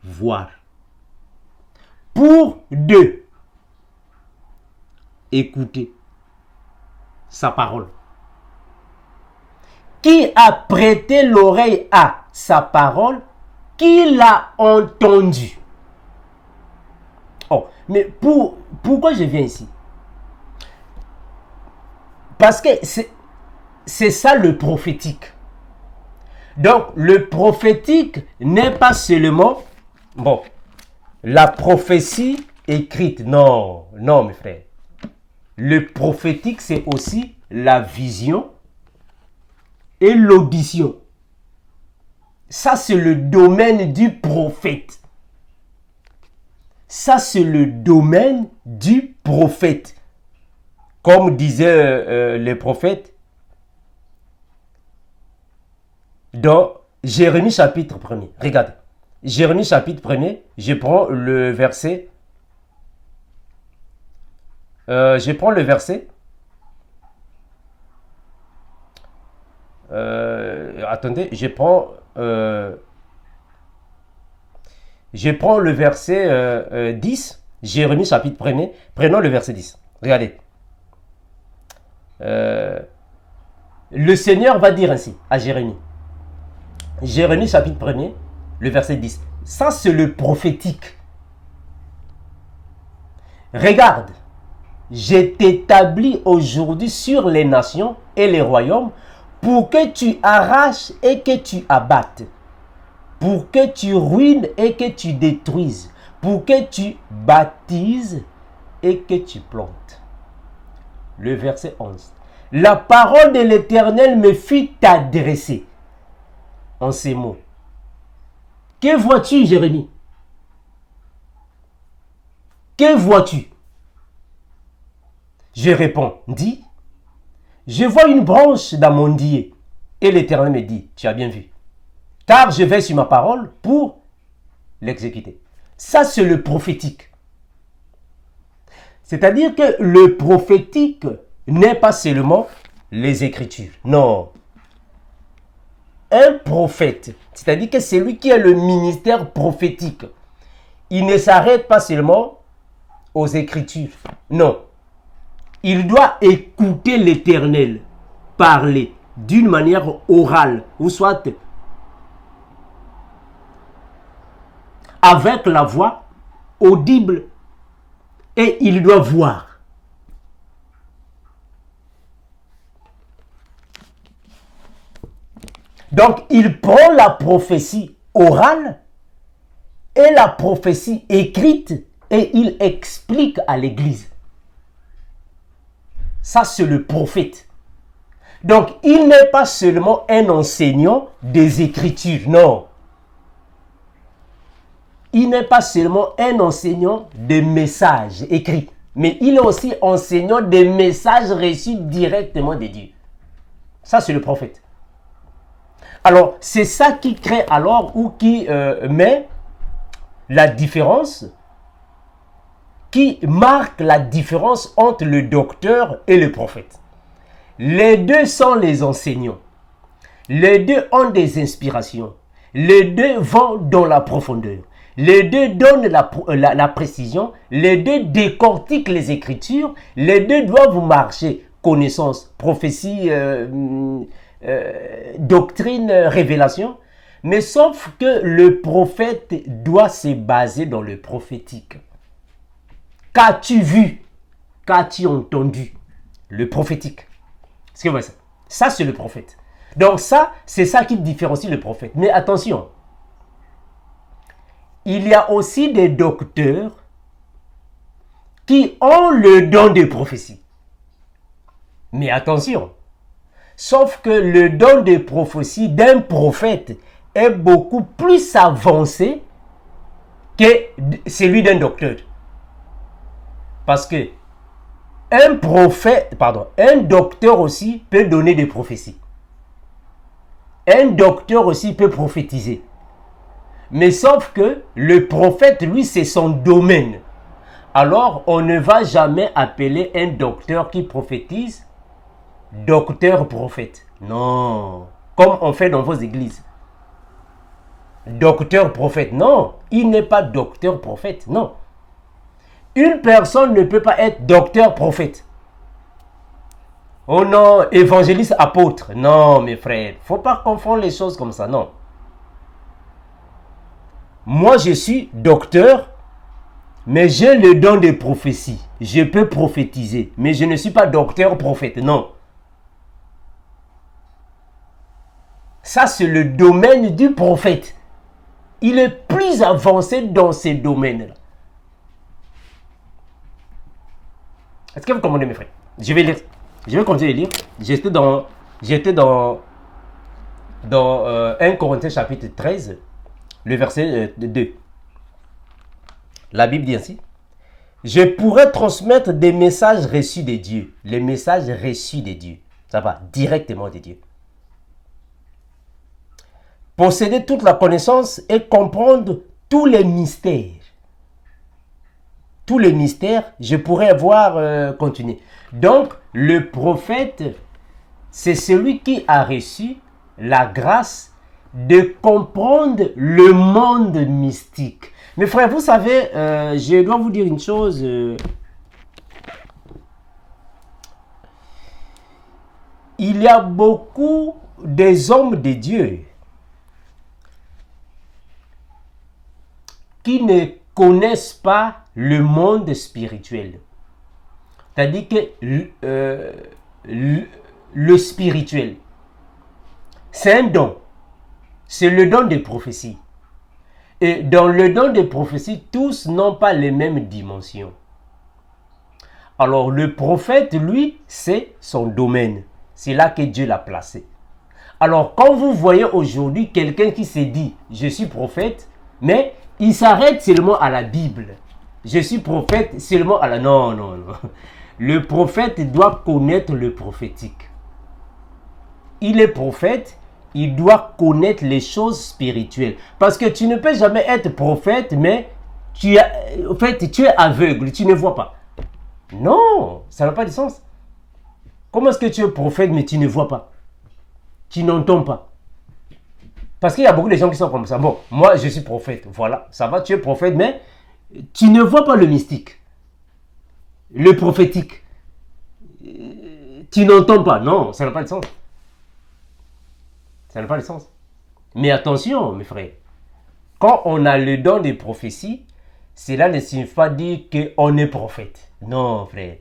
voir? Pour écouter sa parole. Qui a prêté l'oreille à sa parole? Qui l'a entendu? Oh, mais pourquoi je viens ici? Parce que c'est ça le prophétique. Donc, le prophétique n'est pas seulement, bon, la prophétie écrite. Non, non, mes frères. Le prophétique, c'est aussi la vision et l'audition. Ça, c'est le domaine du prophète. Ça, c'est le domaine du prophète. Comme disait le prophète dans Jérémie chapitre 1er. Regardez. Jérémie chapitre 1er, je prends le verset. Attendez, je prends le verset 10, Jérémie chapitre 1er. Prenons le verset 10. Regardez. Le Seigneur va dire ainsi à Jérémie. Jérémie chapitre 1er, le verset 10. Ça, c'est le prophétique. Regarde, je t'établis aujourd'hui sur les nations et les royaumes pour que tu arraches et que tu abattes, pour que tu ruines et que tu détruises, pour que tu baptises et que tu plantes. Le verset 11. La parole de l'Éternel me fut adressée en ces mots. Que vois-tu, Jérémie? Que vois-tu? Je réponds, dis, je vois une branche d'amandier. Et l'Éternel me dit, tu as bien vu, car je vais sur ma parole pour l'exécuter. Ça, c'est le prophétique. C'est-à-dire que le prophétique n'est pas seulement les Écritures. Non. Un prophète, c'est-à-dire que c'est lui qui a le ministère prophétique. Il ne s'arrête pas seulement aux Écritures. Non. Il doit écouter l'Éternel parler d'une manière orale, ou soit avec la voix audible, et il doit voir. Donc, il prend la prophétie orale et la prophétie écrite et il explique à l'Église. Ça, c'est le prophète. Donc, il n'est pas seulement un enseignant des Écritures, non. Il n'est pas seulement un enseignant des messages écrits, mais il est aussi enseignant des messages reçus directement de Dieu. Ça, c'est le prophète. Alors, c'est ça qui crée alors ou qui met la différence, qui marque la différence entre le docteur et le prophète. Les deux sont les enseignants. Les deux ont des inspirations. Les deux vont dans la profondeur. Les deux donnent la précision. Les deux décortiquent les Écritures. Les deux doivent marcher. Connaissance, prophétie, doctrine, révélation. Mais sauf que le prophète doit se baser dans le prophétique. Qu'as-tu vu? Qu'as-tu entendu? Le prophétique. C'est ce que vous voyez ça. Ça, c'est le prophète. Donc ça, c'est ça qui différencie le prophète. Mais attention, il y a aussi des docteurs qui ont le don de prophétie. Mais attention, sauf que le don de prophétie d'un prophète est beaucoup plus avancé que celui d'un docteur. Parce que un docteur aussi peut donner des prophéties. Un docteur aussi peut prophétiser. Mais sauf que le prophète, lui, c'est son domaine. Alors, on ne va jamais appeler un docteur qui prophétise docteur prophète. Non. Comme on fait dans vos églises. Docteur prophète. Non. Il n'est pas docteur prophète. Non. Une personne ne peut pas être docteur prophète. Oh non, évangéliste apôtre. Non, mes frères. Il ne faut pas confondre les choses comme ça. Non. Moi, je suis docteur, mais j'ai le don de prophétie. Je peux prophétiser, mais je ne suis pas docteur prophète. Non. Ça, c'est le domaine du prophète. Il est plus avancé dans ces domaines-là. Est-ce que vous comprenez, mes frères? Je vais lire. Je vais continuer de lire. J'étais dans 1 Corinthiens chapitre 13, le verset 2. La Bible dit ainsi. Je pourrais transmettre des messages reçus de Dieu. Les messages reçus de Dieu. Ça va directement de Dieu. Posséder toute la connaissance et comprendre tous les mystères. Tous les mystères, je pourrais voir continuer. Donc, le prophète, c'est celui qui a reçu la grâce de comprendre le monde mystique. Mes frères, vous savez, je dois vous dire une chose. Il y a beaucoup des hommes de Dieu qui ne connaissent pas le monde spirituel. C'est-à-dire que le spirituel, c'est un don. C'est le don des prophéties. Et dans le don de prophétie, tous n'ont pas les mêmes dimensions. Alors le prophète, lui, c'est son domaine. C'est là que Dieu l'a placé. Alors quand vous voyez aujourd'hui quelqu'un qui se dit « Je suis prophète », mais il s'arrête seulement à la Bible. Je suis prophète seulement à la... Non, non, non. Le prophète doit connaître le prophétique. Il est prophète, il doit connaître les choses spirituelles. Parce que tu ne peux jamais être prophète, mais tu es aveugle, tu ne vois pas. Non, ça n'a pas de sens. Comment est-ce que tu es prophète, mais tu ne vois pas? Tu n'entends pas? Parce qu'il y a beaucoup de gens qui sont comme ça. Bon, moi, je suis prophète. Voilà, ça va, tu es prophète, mais tu ne vois pas le mystique, le prophétique. Tu n'entends pas. Non, ça n'a pas de sens. Ça n'a pas de sens. Mais attention, mes frères. Quand on a le don des prophéties, cela ne signifie pas dire qu'on est prophète. Non, frère.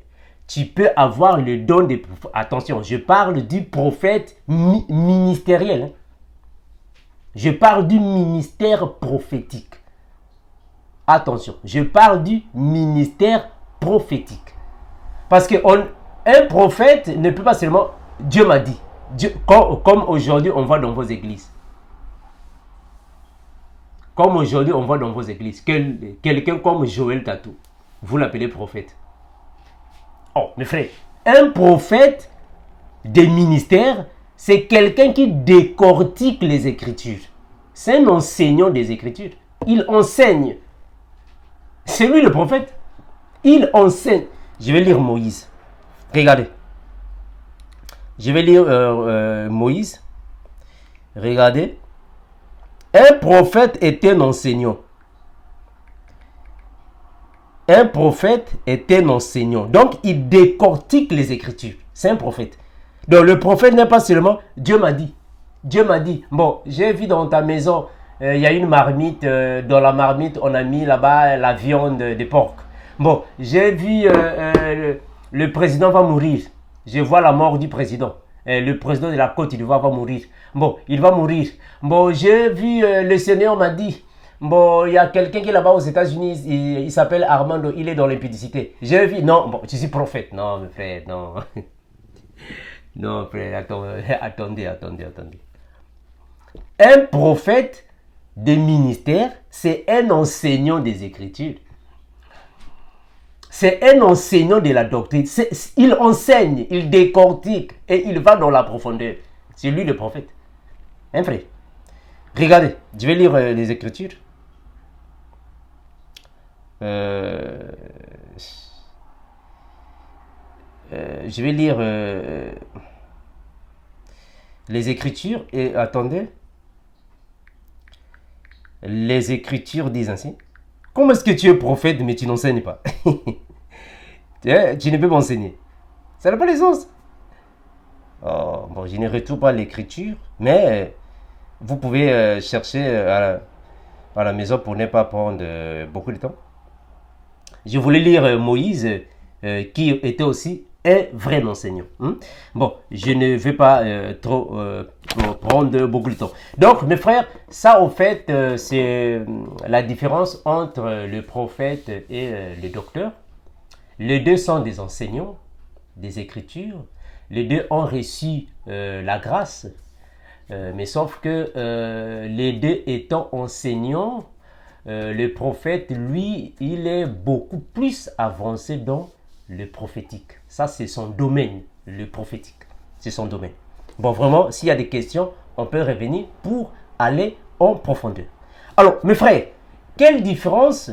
Tu peux avoir le don des prophètes. Attention, je parle du prophète ministériel. Hein. Je parle du ministère prophétique. Attention, je parle du ministère prophétique. Parce qu'un prophète ne peut pas seulement... Dieu m'a dit. Dieu, comme aujourd'hui, on voit dans vos églises. Comme aujourd'hui, on voit dans vos églises. Quelqu'un comme Joël Tatou. Vous l'appelez prophète. Oh, mes frères, un prophète des ministères, c'est quelqu'un qui décortique les Écritures. C'est un enseignant des Écritures. Il enseigne. C'est lui le prophète. Il enseigne. Je vais lire Moïse. Regardez. Je vais lire Moïse. Regardez. Un prophète est un enseignant. Un prophète est un enseignant. Donc, il décortique les Écritures. C'est un prophète. Donc, le prophète n'est pas seulement Dieu m'a dit. Dieu m'a dit, bon, j'ai vu dans ta maison, il y a une marmite. Dans la marmite, on a mis là-bas la viande de porc. Bon, j'ai vu le président va mourir. Je vois la mort du président. Le président de la Côte d'Ivoire va mourir. Bon, il va mourir. Bon, j'ai vu, le Seigneur m'a dit, bon, il y a quelqu'un qui est là-bas aux États-Unis, il s'appelle Armando, il est dans l'impudicité. J'ai vu, non, bon, je suis prophète. Non, mes frères, non. Non, frère, attendez. Un prophète des ministères, c'est un enseignant des Écritures. C'est un enseignant de la doctrine. Il enseigne, il décortique et il va dans la profondeur. C'est lui le prophète. Hein, frère? Regardez, je vais lire les Écritures. Je vais lire les Écritures et attendez. Les Écritures disent ainsi. Comment est-ce que tu es prophète mais tu n'enseignes pas? Tu ne peux pas enseigner. Ça n'a pas de sens. Oh, bon, je ne retrouve pas l'écriture, mais vous pouvez chercher à la maison pour ne pas prendre beaucoup de temps. Je voulais lire Moïse, qui était aussi un vrai enseignant. Bon, je ne vais pas trop prendre beaucoup de temps. Donc, mes frères, ça, au fait, c'est la différence entre le prophète et le docteur. Les deux sont des enseignants des Écritures. Les deux ont reçu la grâce. Mais sauf que les deux étant enseignants, le prophète, lui, il est beaucoup plus avancé dans le prophétique. Ça, c'est son domaine, le prophétique. C'est son domaine. Bon, vraiment, s'il y a des questions, on peut revenir pour aller en profondeur. Alors, mes frères, quelle différence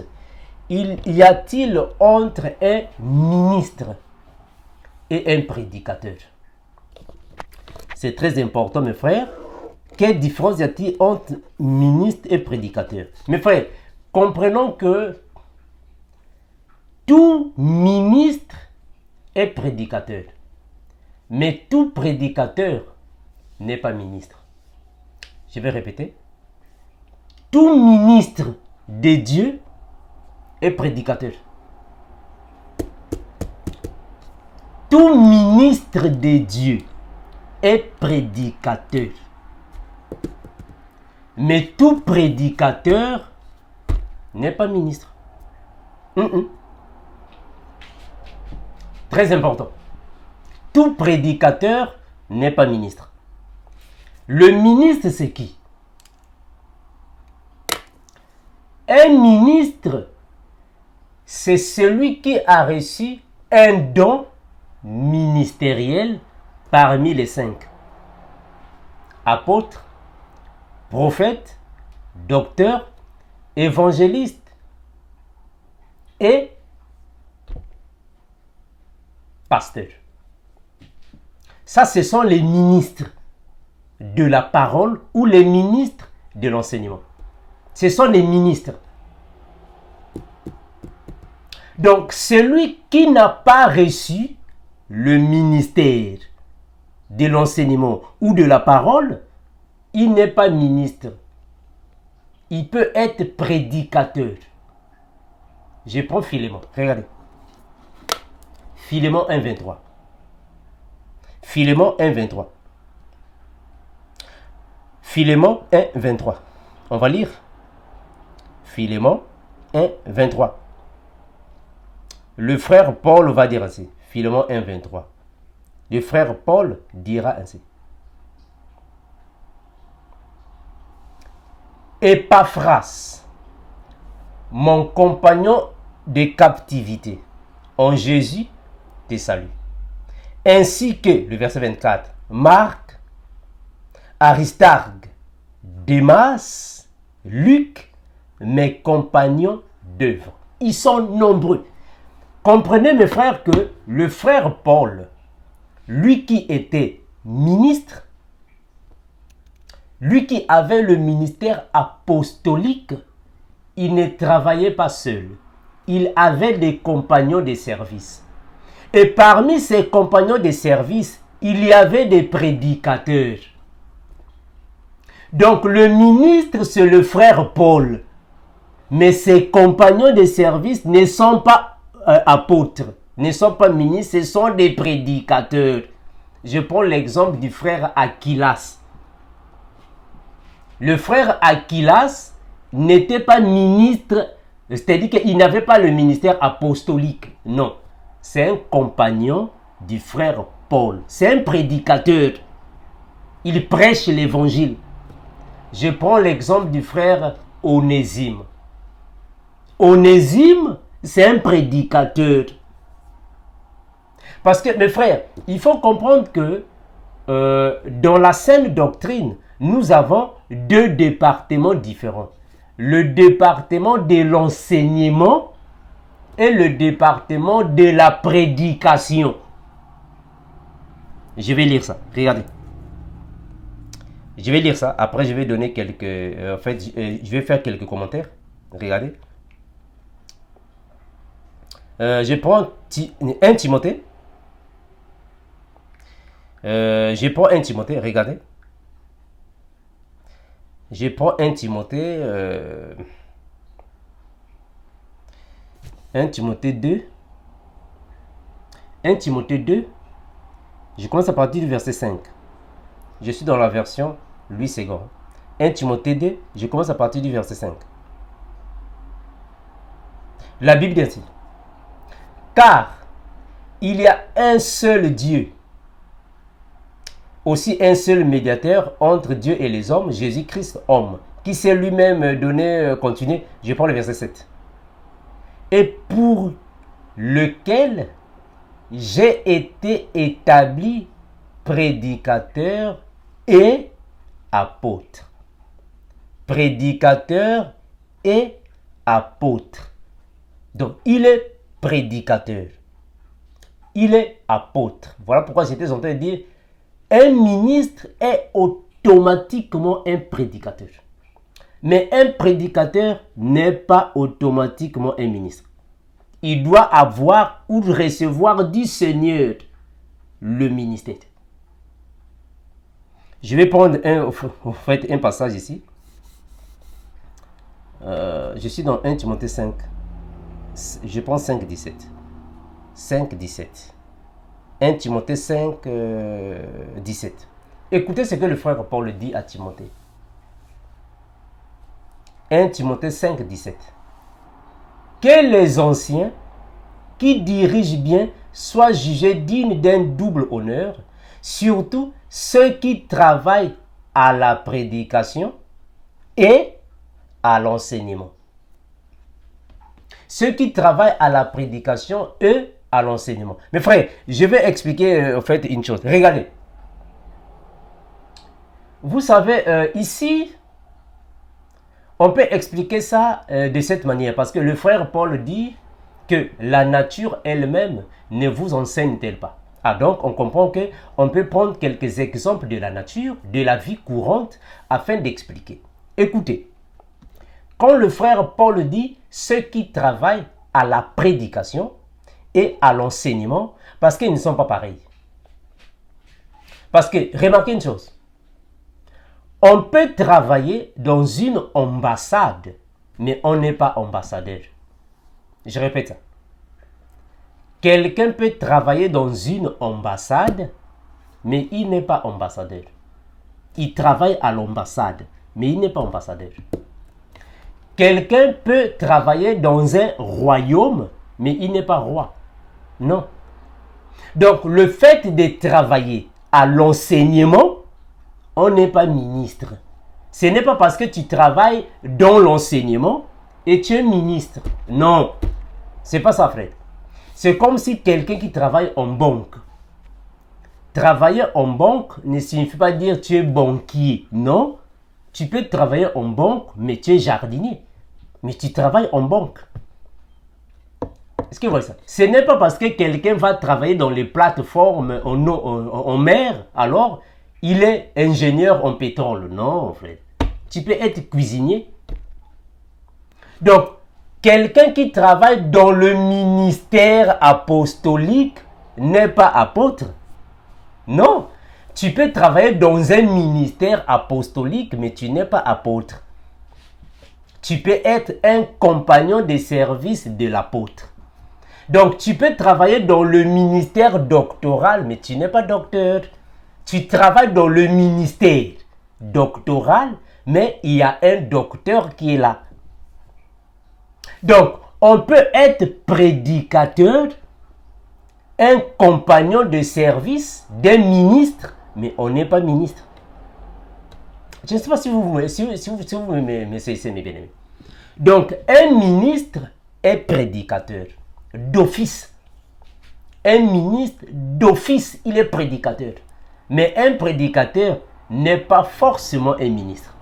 y a-t-il entre un ministre et un prédicateur? C'est très important, mes frères. Quelle différence y a-t-il entre ministre et prédicateur? Mes frères, comprenons que tout ministre est prédicateur. Mais tout prédicateur n'est pas ministre. Je vais répéter. Tout ministre de Dieu est prédicateur. Tout ministre de Dieu est prédicateur. Mais tout prédicateur n'est pas ministre. Très important. Tout prédicateur n'est pas ministre. Le ministre, c'est qui? Un ministre, c'est celui qui a reçu un don ministériel parmi les 5. Apôtre, prophète, docteur, évangéliste et pasteur. Ça, ce sont les ministres de la parole ou les ministres de l'enseignement. Ce sont les ministres. Donc, celui qui n'a pas reçu le ministère de l'enseignement ou de la parole, il n'est pas ministre. Il peut être prédicateur. Je prends Philémon. Regardez. Philémon 1,23. Philémon 1,23. Philémon 1,23. On va lire. Philémon 1,23. Le frère Paul va dire ainsi. Philémon 1,23. Le frère Paul dira ainsi. Épaphras, mon compagnon de captivité, en Jésus te salue. Ainsi que, le verset 24, Marc, Aristarque, Démas, Luc, mes compagnons d'œuvre. Ils sont nombreux. Comprenez mes frères que le frère Paul, lui qui était ministre, lui qui avait le ministère apostolique, il ne travaillait pas seul. Il avait des compagnons de service. Et parmi ses compagnons de service, il y avait des prédicateurs. Donc le ministre, c'est le frère Paul. Mais ses compagnons de service ne sont pas apôtres, ne sont pas ministres, ce sont des prédicateurs. Je prends l'exemple du frère Aquilas. Le frère Aquilas n'était pas ministre, c'est-à-dire qu'il n'avait pas le ministère apostolique. Non, c'est un compagnon du frère Paul. C'est un prédicateur. Il prêche l'évangile. Je prends l'exemple du frère Onésime. Onésime, c'est un prédicateur. Parce que, mes frères, il faut comprendre que dans la saine doctrine, nous avons 2 départements différents. Le département de l'enseignement et le département de la prédication. Je vais lire ça. Regardez. Je vais lire ça. Après, je vais donner quelques... en fait, je vais faire quelques commentaires. Regardez. Je prends 1 Timothée. Je prends 1 Timothée. Regardez. Je prends 1 Timothée. 1 Timothée 2. 1 Timothée 2. Je commence à partir du verset 5. Je suis dans la version Louis II. 1 Timothée 2. Je commence à partir du verset 5. La Bible dit ainsi. Car il y a un seul Dieu, aussi un seul médiateur entre Dieu et les hommes, Jésus-Christ homme, qui s'est lui-même donné, continué, je prends le verset 7. Et pour lequel j'ai été établi prédicateur et apôtre. Prédicateur et apôtre. Donc, il est prédicateur. Il est apôtre. Voilà pourquoi j'étais en train de dire, un ministre est automatiquement un prédicateur. Mais un prédicateur n'est pas automatiquement un ministre. Il doit avoir ou recevoir du Seigneur le ministère. Je vais prendre un passage ici. Je suis dans 1 Timothée 5. Je prends 5, 17. 5, 17. 1 Timothée 5, 17. Écoutez ce que le frère Paul dit à Timothée. 1 Timothée 5, 17. que les anciens qui dirigent bien soient jugés dignes d'un double honneur, surtout ceux qui travaillent à la prédication et à l'enseignement. Ceux qui travaillent à la prédication et à l'enseignement. Mes frères, je vais expliquer en fait une chose. Regardez. Vous savez, ici, on peut expliquer ça de cette manière. Parce que le frère Paul dit que la nature elle-même ne vous enseigne-t-elle pas. Ah, donc on comprend qu'on peut prendre quelques exemples de la nature, de la vie courante, afin d'expliquer. Écoutez, quand le frère Paul dit ceux qui travaillent à la prédication et à l'enseignement, parce qu'ils ne sont pas pareils. Parce que, remarquez une chose, on peut travailler dans une ambassade, mais on n'est pas ambassadeur. Je répète ça. Quelqu'un peut travailler dans une ambassade, mais il n'est pas ambassadeur. Il travaille à l'ambassade, mais il n'est pas ambassadeur. Quelqu'un peut travailler dans un royaume, mais il n'est pas roi. Non. Donc, le fait de travailler à l'enseignement, on n'est pas ministre. Ce n'est pas parce que tu travailles dans l'enseignement et tu es ministre. Non. C'est pas ça, frère. C'est comme si quelqu'un qui travaille en banque. Travailler en banque ne signifie pas dire tu es banquier. Non. Tu peux travailler en banque, mais tu es jardinier. Mais tu travailles en banque. Est-ce que vous voyez ça? Ce n'est pas parce que quelqu'un va travailler dans les plateformes en mer, alors il est ingénieur en pétrole. Non, frère. Tu peux être cuisinier. Donc, quelqu'un qui travaille dans le ministère apostolique n'est pas apôtre. Non. Tu peux travailler dans un ministère apostolique, mais tu n'es pas apôtre. Tu peux être un compagnon de service de l'apôtre. Donc, tu peux travailler dans le ministère doctoral, mais tu n'es pas docteur. Tu travailles dans le ministère doctoral, mais il y a un docteur qui est là. Donc, on peut être prédicateur, un compagnon de service d'un ministre, mais on n'est pas ministre. Je ne sais pas si vous me saisissez, mes bien-aimés. Donc, un ministre est prédicateur d'office. Un ministre d'office, il est prédicateur. Mais un prédicateur n'est pas forcément un ministre.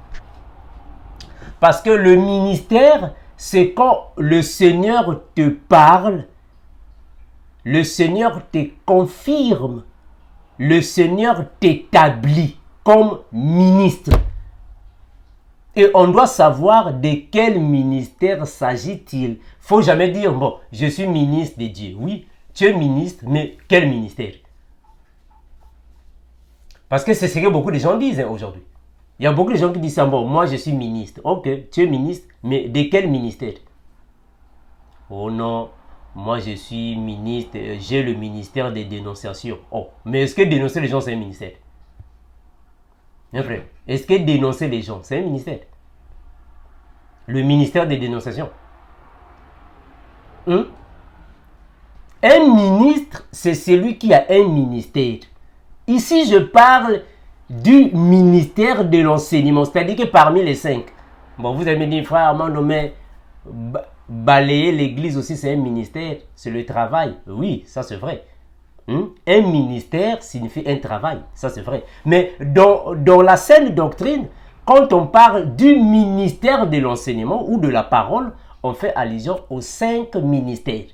Parce que le ministère, c'est quand le Seigneur te parle, le Seigneur te confirme, le Seigneur t'établit comme ministre. Et on doit savoir de quel ministère s'agit-il. Il ne faut jamais dire, bon, je suis ministre de Dieu. Oui, tu es ministre, mais quel ministère? Parce que c'est ce que beaucoup de gens disent aujourd'hui. Il y a beaucoup de gens qui disent, bon, moi je suis ministre. Ok, tu es ministre, mais de quel ministère? Oh non, moi je suis ministre, j'ai le ministère des dénonciations. Oh, mais est-ce que dénoncer les gens, c'est un ministère? Bien frère, est-ce que dénoncer les gens, c'est un ministère? Le ministère des dénonciations. Un ministre, c'est celui qui a un ministère. Ici, je parle du ministère de l'enseignement, c'est-à-dire que parmi les 5. Bon, vous avez dit, frère Armando, mais balayer l'église aussi, c'est un ministère, c'est le travail. Oui, ça c'est vrai. Un ministère signifie un travail, ça c'est vrai. Mais dans la saine doctrine, quand on parle du ministère de l'enseignement ou de la parole, on fait allusion aux 5 ministères.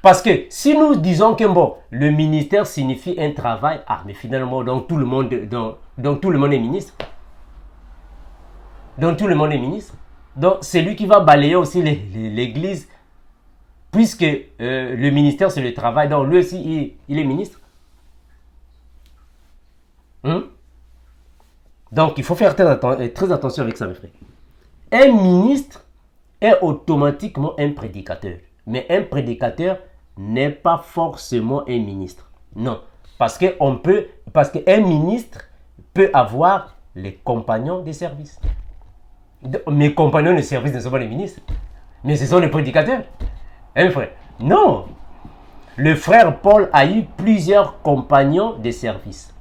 Parce que si nous disons que bon, le ministère signifie un travail, mais finalement, donc tout le monde est ministre. Donc tout le monde est ministre. Donc c'est lui qui va balayer aussi l'église, puisque le ministère c'est le travail, donc lui aussi il est ministre. Donc il faut faire très attention avec ça, mes frères. Un ministre est automatiquement un prédicateur. Mais un prédicateur n'est pas forcément un ministre. Non. Parce qu'un ministre peut avoir les compagnons de service. Mes compagnons de service ne sont pas les ministres. Mais ce sont les prédicateurs. Hein, frère? Non. Le frère Paul a eu plusieurs compagnons de service.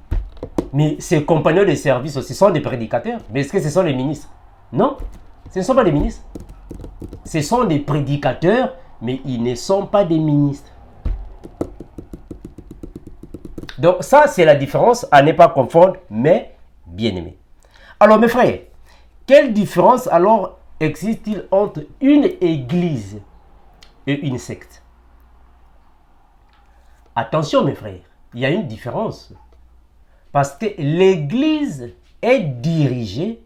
Mais ces compagnons de service aussi sont des prédicateurs. Mais est-ce que ce sont les ministres? Non, ce ne sont pas des ministres. Ce sont des prédicateurs, mais ils ne sont pas des ministres. Donc ça, c'est la différence à ne pas confondre, mais bien aimé. Alors mes frères, quelle différence alors existe-t-il entre une église et une secte? Attention mes frères, il y a une différence. Parce que l'église est dirigée,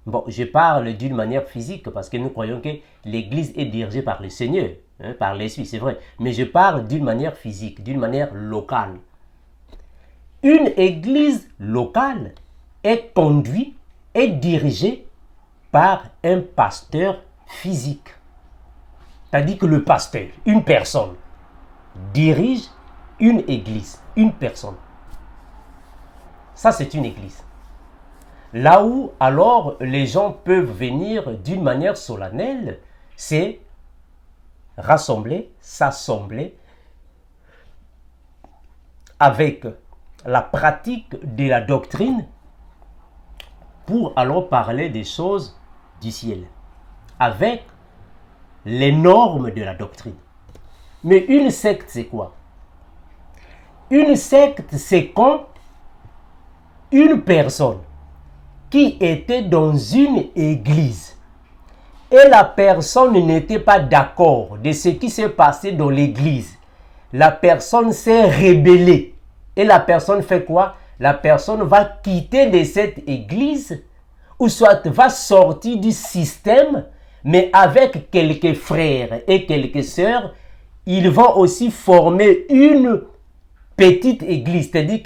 bon, je parle d'une manière physique parce que nous croyons que l'église est dirigée par le Seigneur, hein, par l'Esprit, c'est vrai. Mais je parle d'une manière physique, d'une manière locale. Une église locale est conduite et dirigée par un pasteur physique. C'est-à-dire que le pasteur, une personne, dirige une église, une personne. Ça, c'est une église. Là où, alors, les gens peuvent venir d'une manière solennelle, c'est rassembler, s'assembler avec la pratique de la doctrine pour alors parler des choses du ciel, avec les normes de la doctrine. Mais une secte, c'est quoi? Une secte, c'est quand une personne qui était dans une église et la personne n'était pas d'accord de ce qui s'est passé dans l'église. La personne s'est rébellée. Et la personne fait quoi? La personne va quitter de cette église ou soit va sortir du système, mais avec quelques frères et quelques sœurs, ils vont aussi former une petite église, c'est-à-dire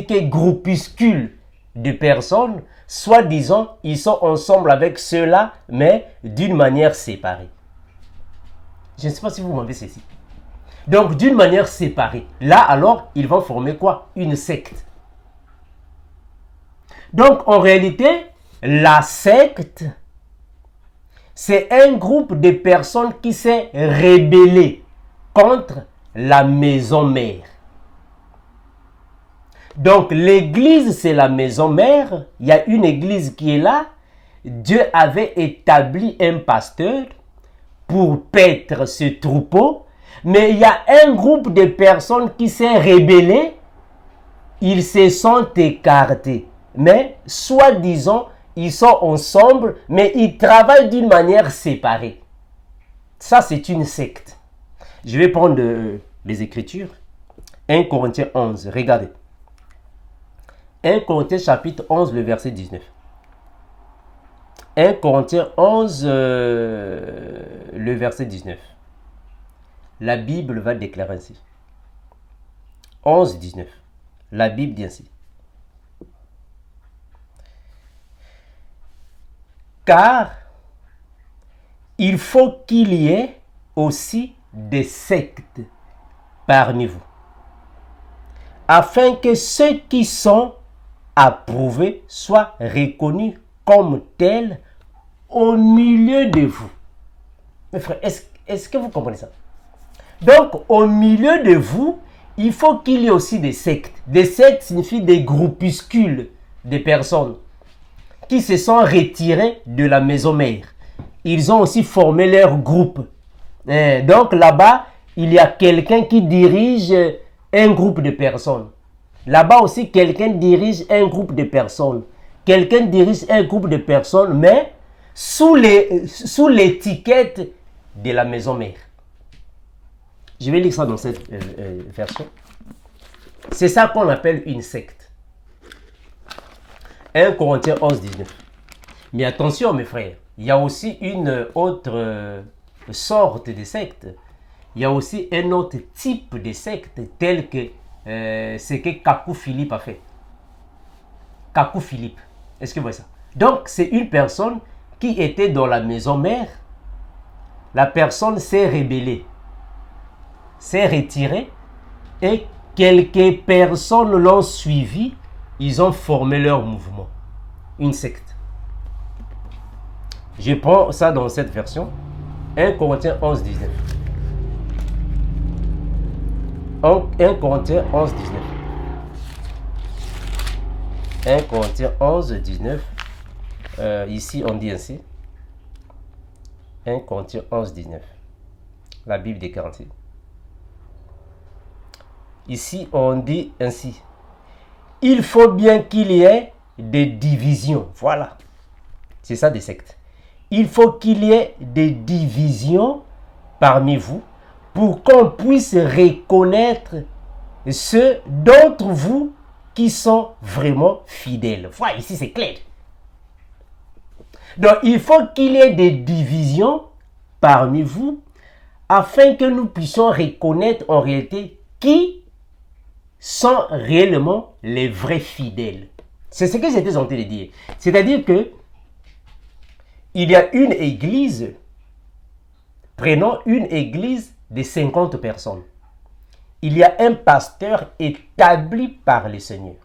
que groupuscule de personnes, soi-disant, ils sont ensemble avec ceux-là, mais d'une manière séparée. Je ne sais pas si vous m'avez saisi. Donc, d'une manière séparée. Là, alors, ils vont former quoi? Une secte. Donc, en réalité, la secte, c'est un groupe de personnes qui s'est rébellé contre la maison mère. Donc, l'église, c'est la maison mère. Il y a une église qui est là. Dieu avait établi un pasteur pour paître ce troupeau. Mais il y a un groupe de personnes qui s'est rébellé. Ils se sont écartés. Mais, soi-disant, ils sont ensemble, mais ils travaillent d'une manière séparée. Ça, c'est une secte. Je vais prendre les Écritures. 1 Corinthiens 11, regardez. 1 Corinthiens chapitre 11, le verset 19. 1 Corinthiens 11, le verset 19. La Bible va déclarer ainsi. 11, 19. La Bible dit ainsi. Car il faut qu'il y ait aussi des sectes parmi vous, afin que ceux qui sont approuvés soient reconnus comme tels au milieu de vous. Mes frères, est-ce que vous comprenez ça? Donc, au milieu de vous, il faut qu'il y ait aussi des sectes. Des sectes signifient des groupuscules de personnes qui se sont retirés de la maison mère. Ils ont aussi formé leur groupe. Donc là-bas, il y a quelqu'un qui dirige un groupe de personnes. Là-bas aussi, quelqu'un dirige un groupe de personnes. Quelqu'un dirige un groupe de personnes, mais sous l'étiquette de la maison mère. Je vais lire ça dans cette version. C'est ça qu'on appelle une secte. 1 Corinthiens 11, 19. Mais attention mes frères, il y a aussi une autre sorte de secte. Il y a aussi un autre type de secte tel que ce que Kakou Philippe a fait. Kakou Philippe. Est-ce que vous voyez ça? Donc c'est une personne qui était dans la maison mère. La personne s'est rébellée, s'est retirée et quelques personnes l'ont suivi. Ils ont formé leur mouvement. Une secte. Je prends ça dans cette version. 1 Corinthiens 11, 19. 1 Corinthiens 11, 19. 1 Corinthiens 11, 19. Ici, on dit ainsi. 1 Corinthiens 11, 19. La Bible des 48. Ici, on dit ainsi. Il faut bien qu'il y ait des divisions. Voilà. C'est ça des sectes. Il faut qu'il y ait des divisions parmi vous pour qu'on puisse reconnaître ceux d'entre vous qui sont vraiment fidèles. Voilà, ici c'est clair. Donc, il faut qu'il y ait des divisions parmi vous afin que nous puissions reconnaître en réalité qui sont réellement les vrais fidèles. C'est ce que j'étais en train de dire. C'est-à-dire que il y a une église, prenons une église de 50 personnes. Il y a un pasteur établi par le Seigneur,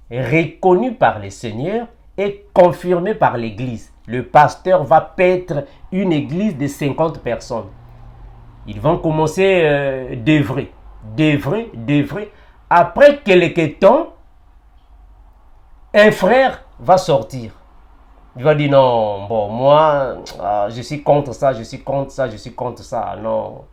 reconnu par le Seigneur et confirmé par l'église. Le pasteur va paître une église de 50 personnes. Ils vont commencer d'œuvrer. Après quelques temps, un frère va sortir. Il va dire non, bon, moi, je suis contre ça, je suis contre ça, je suis contre ça, non.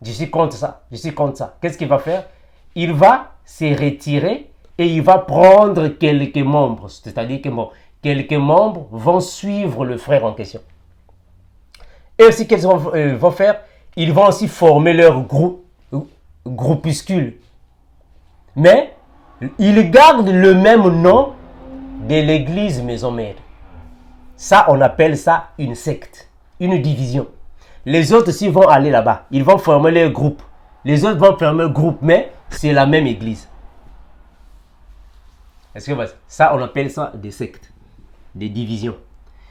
Je suis contre ça, je suis contre ça. Qu'est-ce qu'il va faire? Il va se retirer et il va prendre quelques membres. C'est-à-dire que bon, quelques membres vont suivre le frère en question. Et aussi, qu'est-ce qu'ils vont faire? Ils vont aussi former leur groupuscule. Mais, ils gardent le même nom de l'église maison mère. Ça, on appelle ça une secte, une division. Les autres aussi vont aller là-bas. Ils vont former leur groupe. Les autres vont former un groupe, mais c'est la même église. Est-ce que ça, on appelle ça des sectes, des divisions.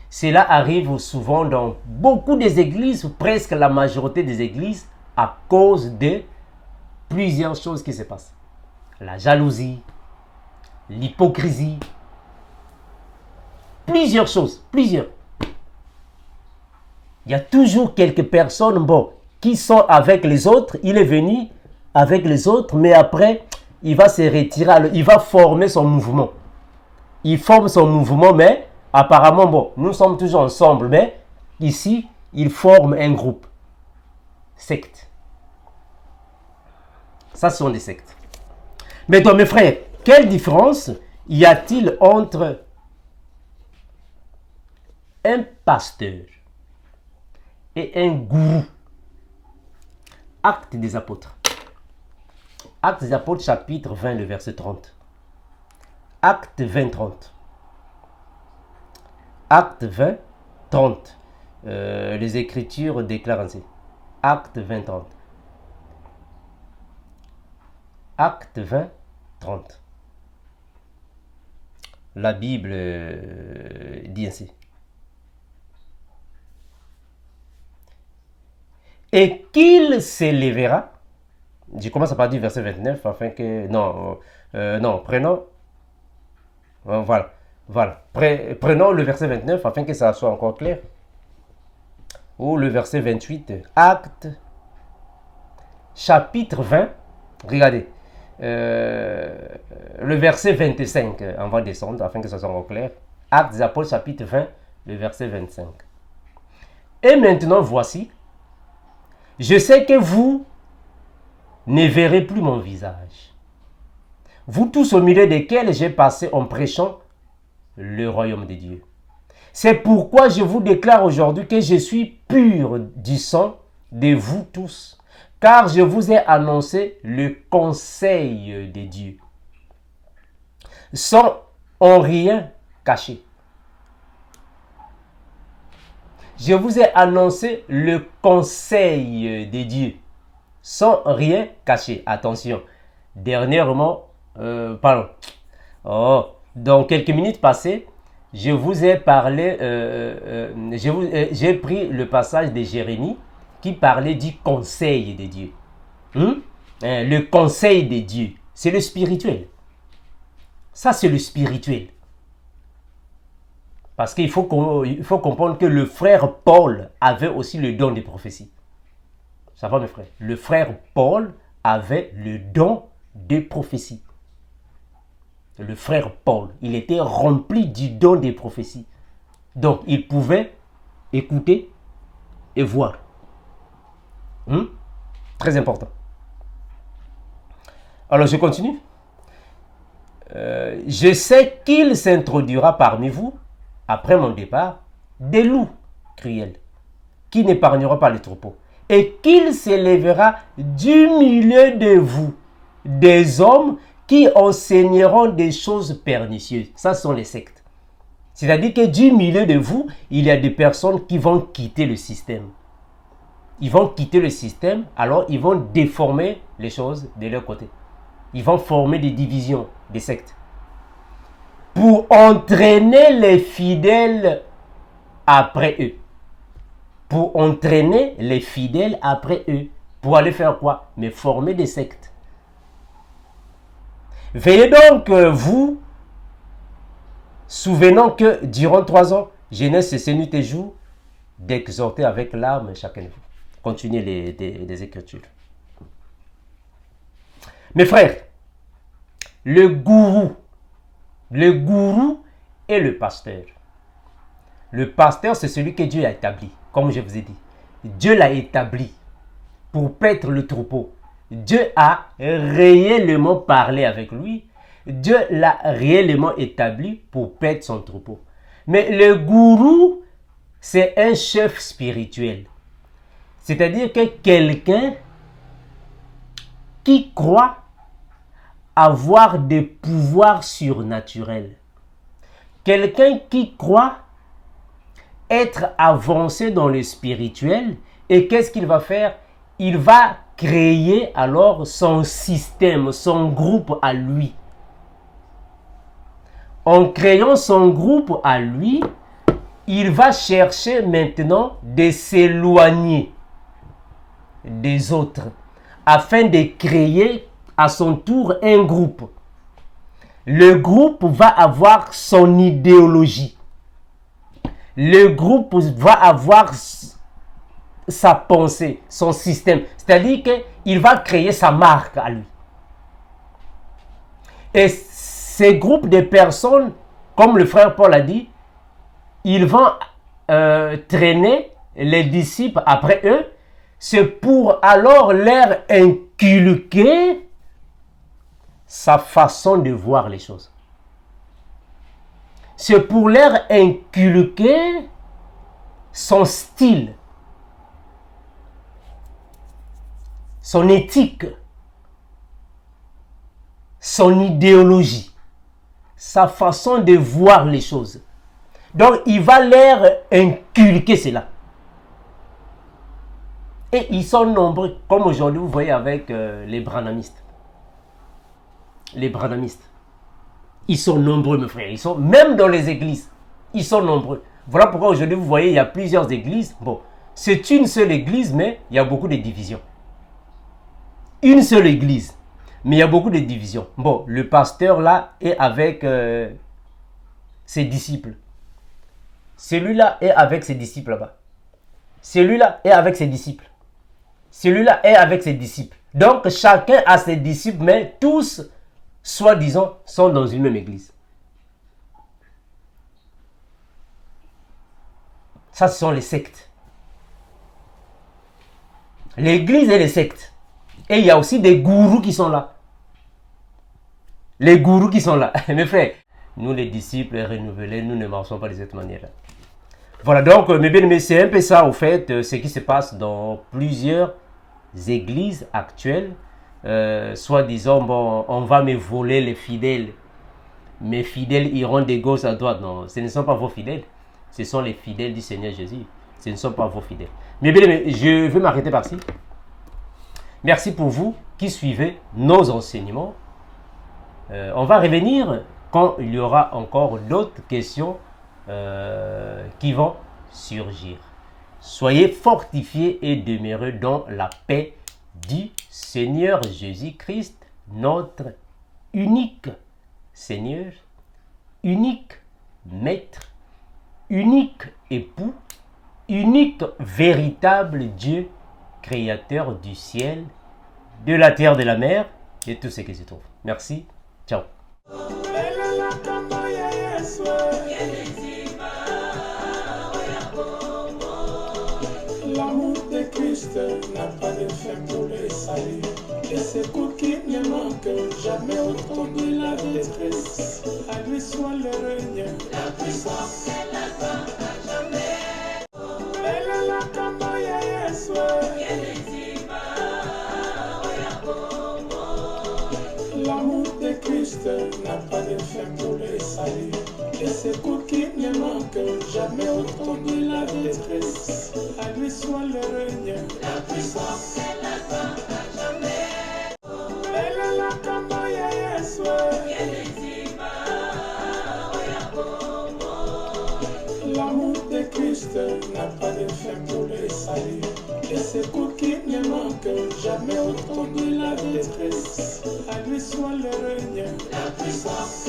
Cela arrive souvent dans beaucoup des églises, ou presque la majorité des églises, à cause de plusieurs choses qui se passent. La jalousie, l'hypocrisie, plusieurs choses, plusieurs. Il y a toujours quelques personnes, bon, qui sont avec les autres. Il est venu avec les autres, mais après, il va se retirer, il va former son mouvement. Il forme son mouvement, mais apparemment, bon, nous sommes toujours ensemble, mais ici, il forme un groupe. Secte. Ça, ce sont des sectes. Mais donc, mes frères, quelle différence y a-t-il entre un pasteur et un gourou? Actes des apôtres. Actes des apôtres, chapitre 20, le verset 30. Acte 20, 30. Acte 20, 30. Les Écritures déclarent ainsi. Acte 20, 30. Acte 20, 30. La Bible dit ainsi. Et qu'il s'élèvera. Je commence à partir du verset 29 afin que... Non, prenons... Voilà. Prenons le verset 29 afin que ça soit encore clair. Ou le verset 28. Acte, chapitre 20. Regardez. Le verset 25. On va descendre afin que ça soit encore clair. Actes des apôtres, chapitre 20, le verset 25. Et maintenant, voici. Je sais que vous ne verrez plus mon visage. Vous tous au milieu desquels j'ai passé en prêchant le royaume de Dieu. C'est pourquoi je vous déclare aujourd'hui que je suis pur du sang de vous tous, car je vous ai annoncé le conseil de Dieu, sans en rien cacher. Je vous ai annoncé le conseil de Dieu, sans rien cacher. Attention, dernièrement, dans quelques minutes passées, je vous ai parlé, j'ai pris le passage de Jérémie qui parlait du conseil de Dieu. Le conseil de Dieu, c'est le spirituel. Ça, c'est le spirituel. Parce qu'il faut comprendre que le frère Paul avait aussi le don des prophéties. Ça va mes frères? Le frère Paul avait le don des prophéties. Le frère Paul, il était rempli du don des prophéties. Donc, il pouvait écouter et voir. Très important. Alors, je continue. Je sais qu'il s'introduira parmi vous, après mon départ, des loups cruels, qui n'épargneront pas les troupeaux, et qu'il s'élèvera du milieu de vous des hommes qui enseigneront des choses pernicieuses. Ça sont les sectes. C'est-à-dire que du milieu de vous, il y a des personnes qui vont quitter le système. Ils vont quitter le système, alors ils vont déformer les choses de leur côté. Ils vont former des divisions, des sectes. Pour entraîner les fidèles après eux. Pour entraîner les fidèles après eux. Pour aller faire quoi? Mais former des sectes. Veillez donc, vous, souvenant que durant 3 ans, je n'ai cessé nuit et jour d'exhorter avec larmes chacun de vous. Continuez les Écritures. Mes frères, le gourou est le pasteur. Le pasteur, c'est celui que Dieu a établi, comme je vous ai dit. Dieu l'a établi pour paître le troupeau. Dieu a réellement parlé avec lui. Dieu l'a réellement établi pour paître son troupeau. Mais le gourou, c'est un chef spirituel. C'est-à-dire que quelqu'un qui croit avoir des pouvoirs surnaturels. Quelqu'un qui croit être avancé dans le spirituel. Et qu'est-ce qu'il va faire? Il va créer alors son système, son groupe à lui. En créant son groupe à lui, il va chercher maintenant de s'éloigner des autres afin de créer à son tour un groupe. Le groupe va avoir son idéologie. Le groupe va avoir sa pensée, son système. C'est-à-dire qu'il va créer sa marque à lui. Et ces groupes de personnes, comme le frère Paul a dit, ils vont traîner les disciples après eux. C'est pour alors leur inculquer sa façon de voir les choses. C'est pour leur inculquer son style, son éthique, son idéologie, sa façon de voir les choses. Donc, il va leur inculquer cela. Et ils sont nombreux, comme aujourd'hui, vous voyez avec les branhamistes. Les branhamistes. Ils sont nombreux, mes frères. Ils sont, même dans les églises, ils sont nombreux. Voilà pourquoi aujourd'hui, vous voyez, il y a plusieurs églises. Bon, c'est une seule église, mais il y a beaucoup de divisions. Une seule église, mais il y a beaucoup de divisions. Bon, le pasteur là est avec ses disciples. Celui-là est avec ses disciples là-bas. Celui-là est avec ses disciples. Celui-là est avec ses disciples. Donc, chacun a ses disciples, mais tous, soi-disant, sont dans une même église. Ça, ce sont les sectes. L'église et les sectes. Et il y a aussi des gourous qui sont là. Les gourous qui sont là. Mes frères, nous les disciples renouvelés, nous ne marchons pas de cette manière-là. Voilà, donc, mes bien-aimés, c'est un peu ça, au fait, ce qui se passe dans plusieurs églises actuelles. Soit disant, bon, on va me voler les fidèles. Mes fidèles iront de gauche à droite. Non, ce ne sont pas vos fidèles. Ce sont les fidèles du Seigneur Jésus. Ce ne sont pas vos fidèles. Mais bien aimés, je vais m'arrêter par-ci. Merci pour vous qui suivez nos enseignements. On va revenir quand il y aura encore d'autres questions qui vont surgir. Soyez fortifiés et demeurez dans la paix du Seigneur Jésus-Christ, notre unique Seigneur, unique Maître, unique époux, unique véritable Dieu, créateur du ciel, de la terre, de la mer, et tout ce qui se trouve. Merci. Ciao. L'amour de Christ n'a pas de fin pour les saluts. Et c'est pour qui ne manque jamais autant de la détresse. À lui soit le règne, la puissance et la gloire à jamais. Elle est la campagne Yesu. L'amour de Christ n'a pas de fin pour les saluts. Et c'est pour qui ne manque jamais autant de la détresse. À lui soit le règne, la puissance et la gloire à jamais. Elle est la campagne Yesu. L'amour de Christ n'a pas de fin pour les saluts. Et c'est pour qui ne manque jamais autant de la détresse. À lui soit le règne, la puissance.